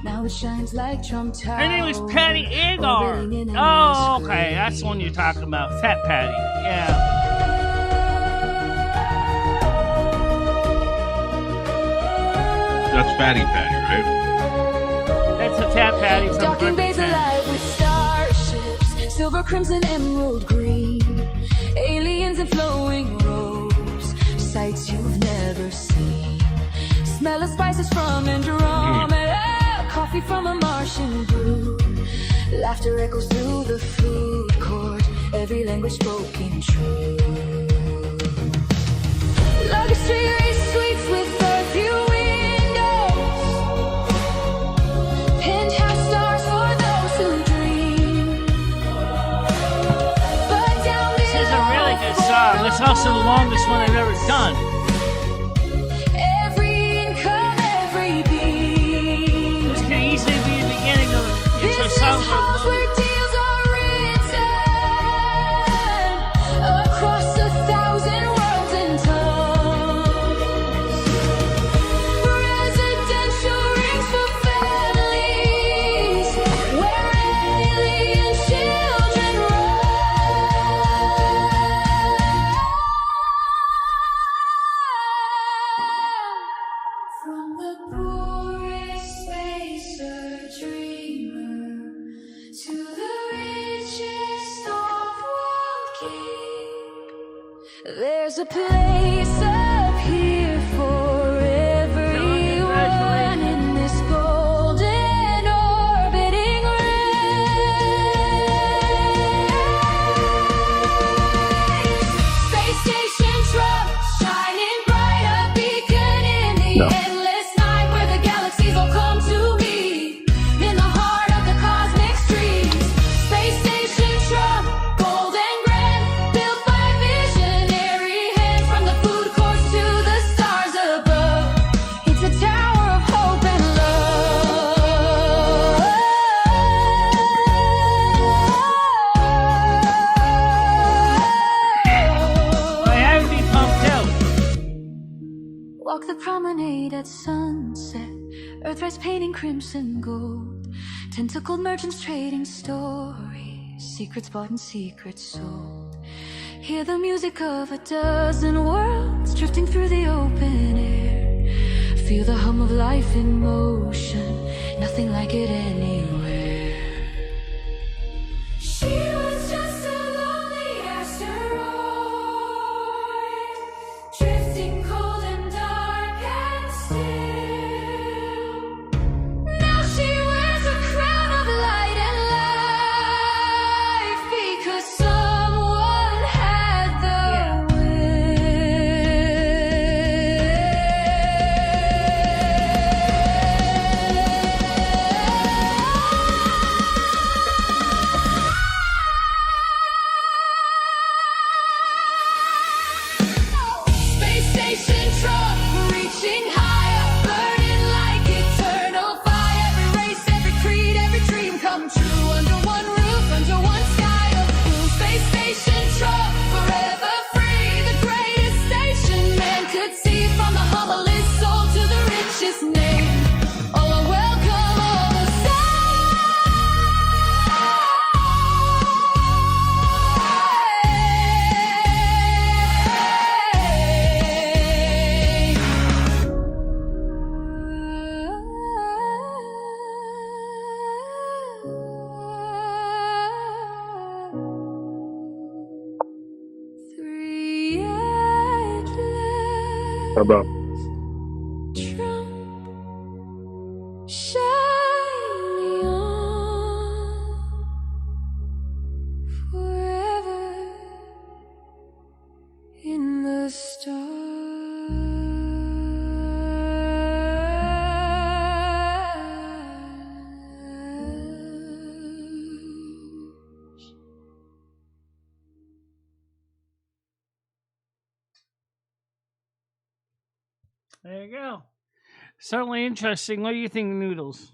Now it shines like Trump Tower. Her name was Patty Agar. Oh, okay. That's the one you're talking about. Fat Patty. Yeah. That's Fatty Patty, right? That's a Fat Patty from Docking bays alive with starships, silver, crimson, emerald green, aliens in flowing robes, sights you've never seen. Smell of spices from Andromeda, coffee from a Martian brew. Laughter echoes through the food court, every language spoken true. Luxury suites with perfume windows, penthouse stars for those who dream. But down This is a really good song. It's also the longest one I've ever done. Easily be the beginning of intro song for where deals are written across 1,000 worlds and tongues. Residential rings for family There's a place up here for everyone in this golden orbiting race. Space station truck, shining bright, a beacon in the endless night where the galaxies all come to meet. In the heart of the cosmic streets. Space station truck, gold and grand, built by visionary hands. From the food courts to the stars above, it's a tower of hope and I have to be pumped out. Walk the promenade at sunset, Earthrise painting crimson gold, tentacled merchants trading stories, secrets bought and secrets sold. Hear the music of a dozen worlds drifting through the open air. Feel the hum of life in motion, nothing like it anywhere. She was just a lonely asteroid, drifting cold and dark and still. Now she wears a crown of light and life because someone had the Space station truck, reaching higher, burning like eternal fire. Every race, every creed, every dream come true. Under one roof, under one sky of blue. Space station truck, forever free. The greatest station man could see. From the humblest soul to the richest name. All are welcome, all the How about Trump shining on forever in the stars? There you go. Certainly interesting. What do you think, Noodles?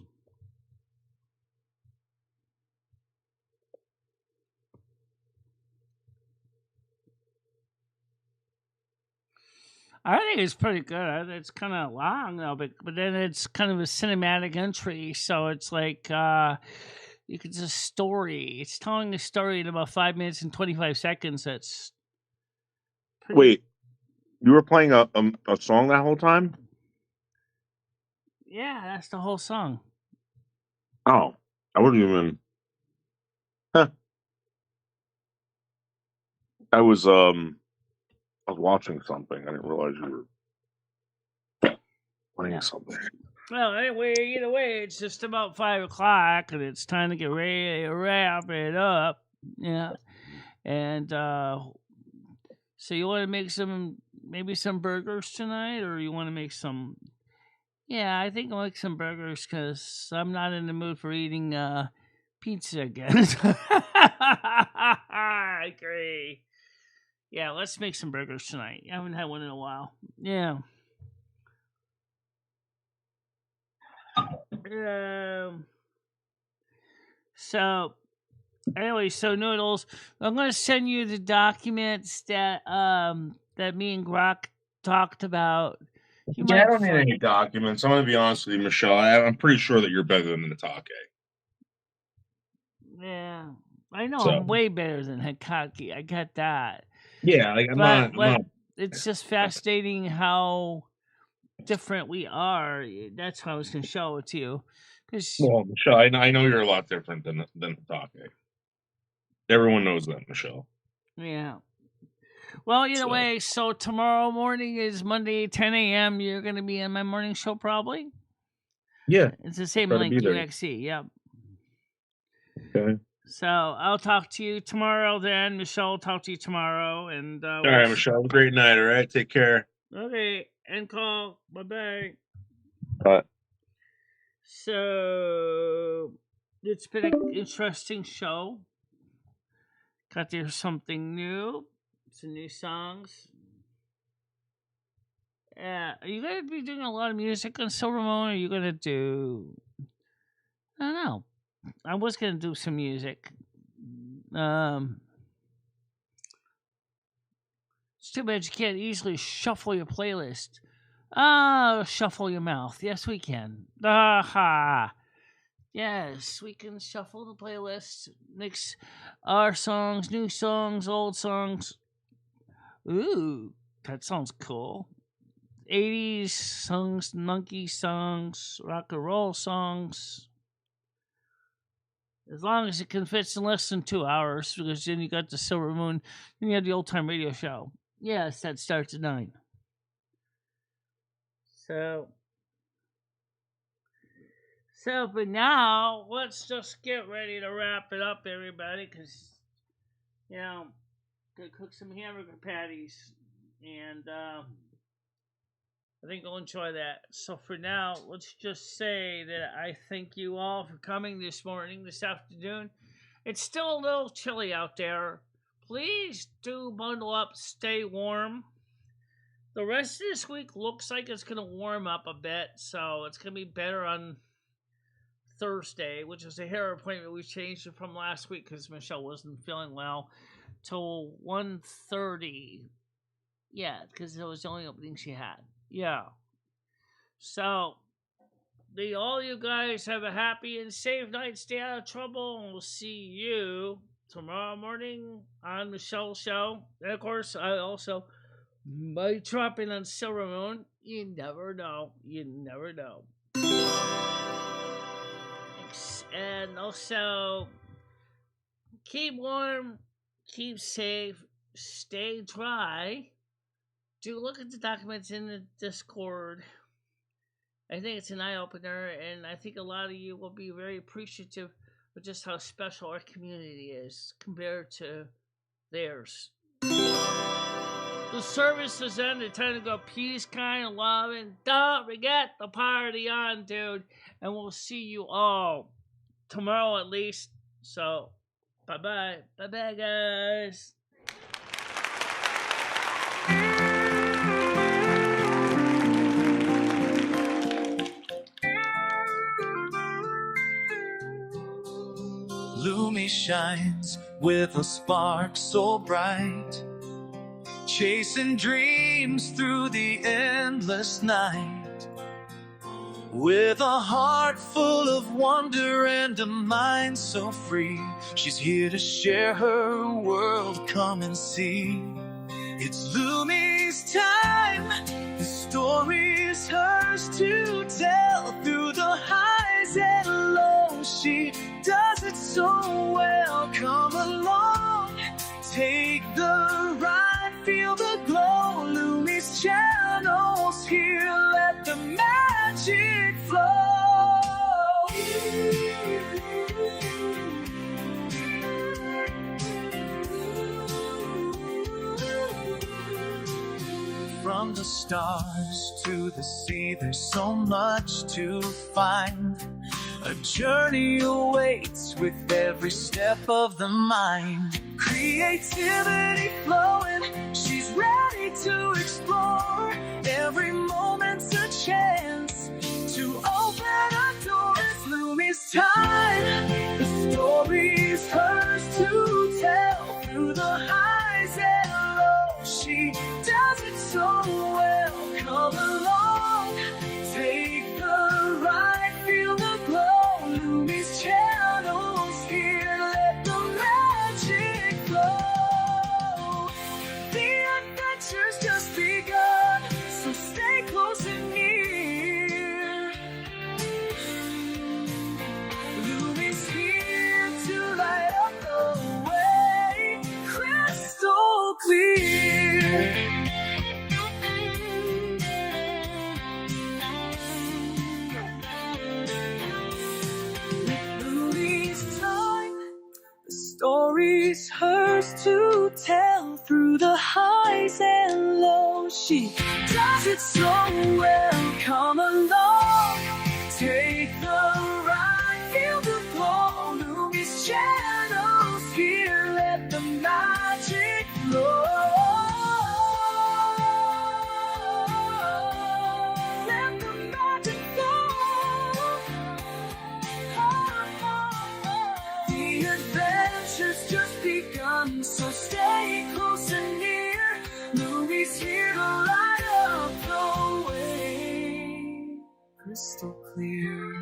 I think it's pretty good. It's kind of long though, but then it's kind of a cinematic entry, so it's like you could just story. It's telling a story in about 5 minutes and 25 seconds. That's pretty. wait? You were playing a song that whole time? Yeah, that's the whole song. Oh, I wasn't even. Huh. I was watching something. I didn't realize you were playing Yeah. something. Well, anyway, either way, it's just about 5 o'clock, and it's time to get ready to wrap it up. Yeah, and so you want to make maybe some burgers tonight, or you want to make some? Yeah, I think I'll make some burgers because I'm not in the mood for eating pizza again. I agree. Yeah, let's make some burgers tonight. I haven't had one in a while. Yeah. So anyway, so Noodles, I'm gonna send you the documents that that me and Grok talked about. You Yeah, I might don't need find- any documents. I'm going to be honest with you, Michelle. I'm pretty sure that you're better than Natake. Yeah, I know So- I'm way better than Hikaki. I get that. Yeah, like, But it's just fascinating how different we are. That's how I was gonna show it to you. 'Cause- Well, Michelle, I know you're a lot different than Natake. Everyone knows that, Michelle. yeah. Well, either So- way, so tomorrow morning is Monday, 10 a.m. You're going to be in my morning show, probably. Yeah. It's the same Try to link, be there. UXC. Yep. Okay. So I'll talk to you tomorrow. Then Michelle will talk to you tomorrow, and All right, Michelle. Have a great night. All right. Take care. Okay, end call. Bye bye. Bye. So it's been an interesting show. Got there something new, some new songs. Are you gonna be doing a lot of music on Silver Moon? Or are you gonna do? I don't know. I was gonna do some music. It's too bad you can't easily shuffle your playlist. Shuffle your mouth. Yes, we can. Aha. Yes, we can shuffle the playlist. Mix our songs, new songs, old songs. Ooh, that sounds cool. 80s songs, nunky songs, rock and roll songs. As long as it can fit in less than 2 hours, because then you got the Silver Moon, then you have the old time radio show. Yes, that starts at 9. So for now, let's just get ready to wrap it up, everybody, because, gonna cook some hamburger patties, and I think you'll enjoy that. So for now, let's just say that I thank you all for coming this afternoon. It's still a little chilly out there. Please do bundle up, stay warm. The rest of this week looks like it's going to warm up a bit, so it's going to be better on Thursday, which is a hair appointment. We changed it from last week because Michelle wasn't feeling well, till 1:30. Yeah, because it was the only opening she had. Yeah. So, may all you guys have a happy and safe night. Stay out of trouble, and we'll see you tomorrow morning on Michelle's show. And of course, I also might drop in on Silver Moon. You never know. You never know. And also, keep warm, keep safe, stay dry. Do look at the documents in the Discord. I think it's an eye-opener, and I think a lot of you will be very appreciative of just how special our community is compared to theirs. The service is ended. Time to go peace, kind, and love, and don't forget the party on, dude. And we'll see you all tomorrow at least. So, bye-bye. Bye-bye, guys. Lumi shines with a spark so bright, chasing dreams through the endless night. With a heart full of wonder and a mind so free, she's here to share her world. Come and see. It's Lumi's time. The story's hers to tell. Through the highs and lows, she does it so well. Come along, take the ride, feel the glow. Lumi's channels here, let the magic flow. From the stars to the sea, there's so much to find. A journey awaits with every step of the mind. Creativity flowing, she's ready to explore. Every moment's a chance to open a door. It's Lumi's time. The story's hers to tell. Through the highs and lows, she does it so well. Come along, take the ride, feel the glow. Lumi's channels here, let the magic flow. The adventure's just begun, so stay close and near. Lumi's Stories hers to tell through the highs and lows. She does it so well. Come along, take the ride, feel the glow. Lumi's channels here, let the magic flow. Let the magic flow. The adventure's just begun, so stay close and near. Lumi's here to light up the way, crystal clear.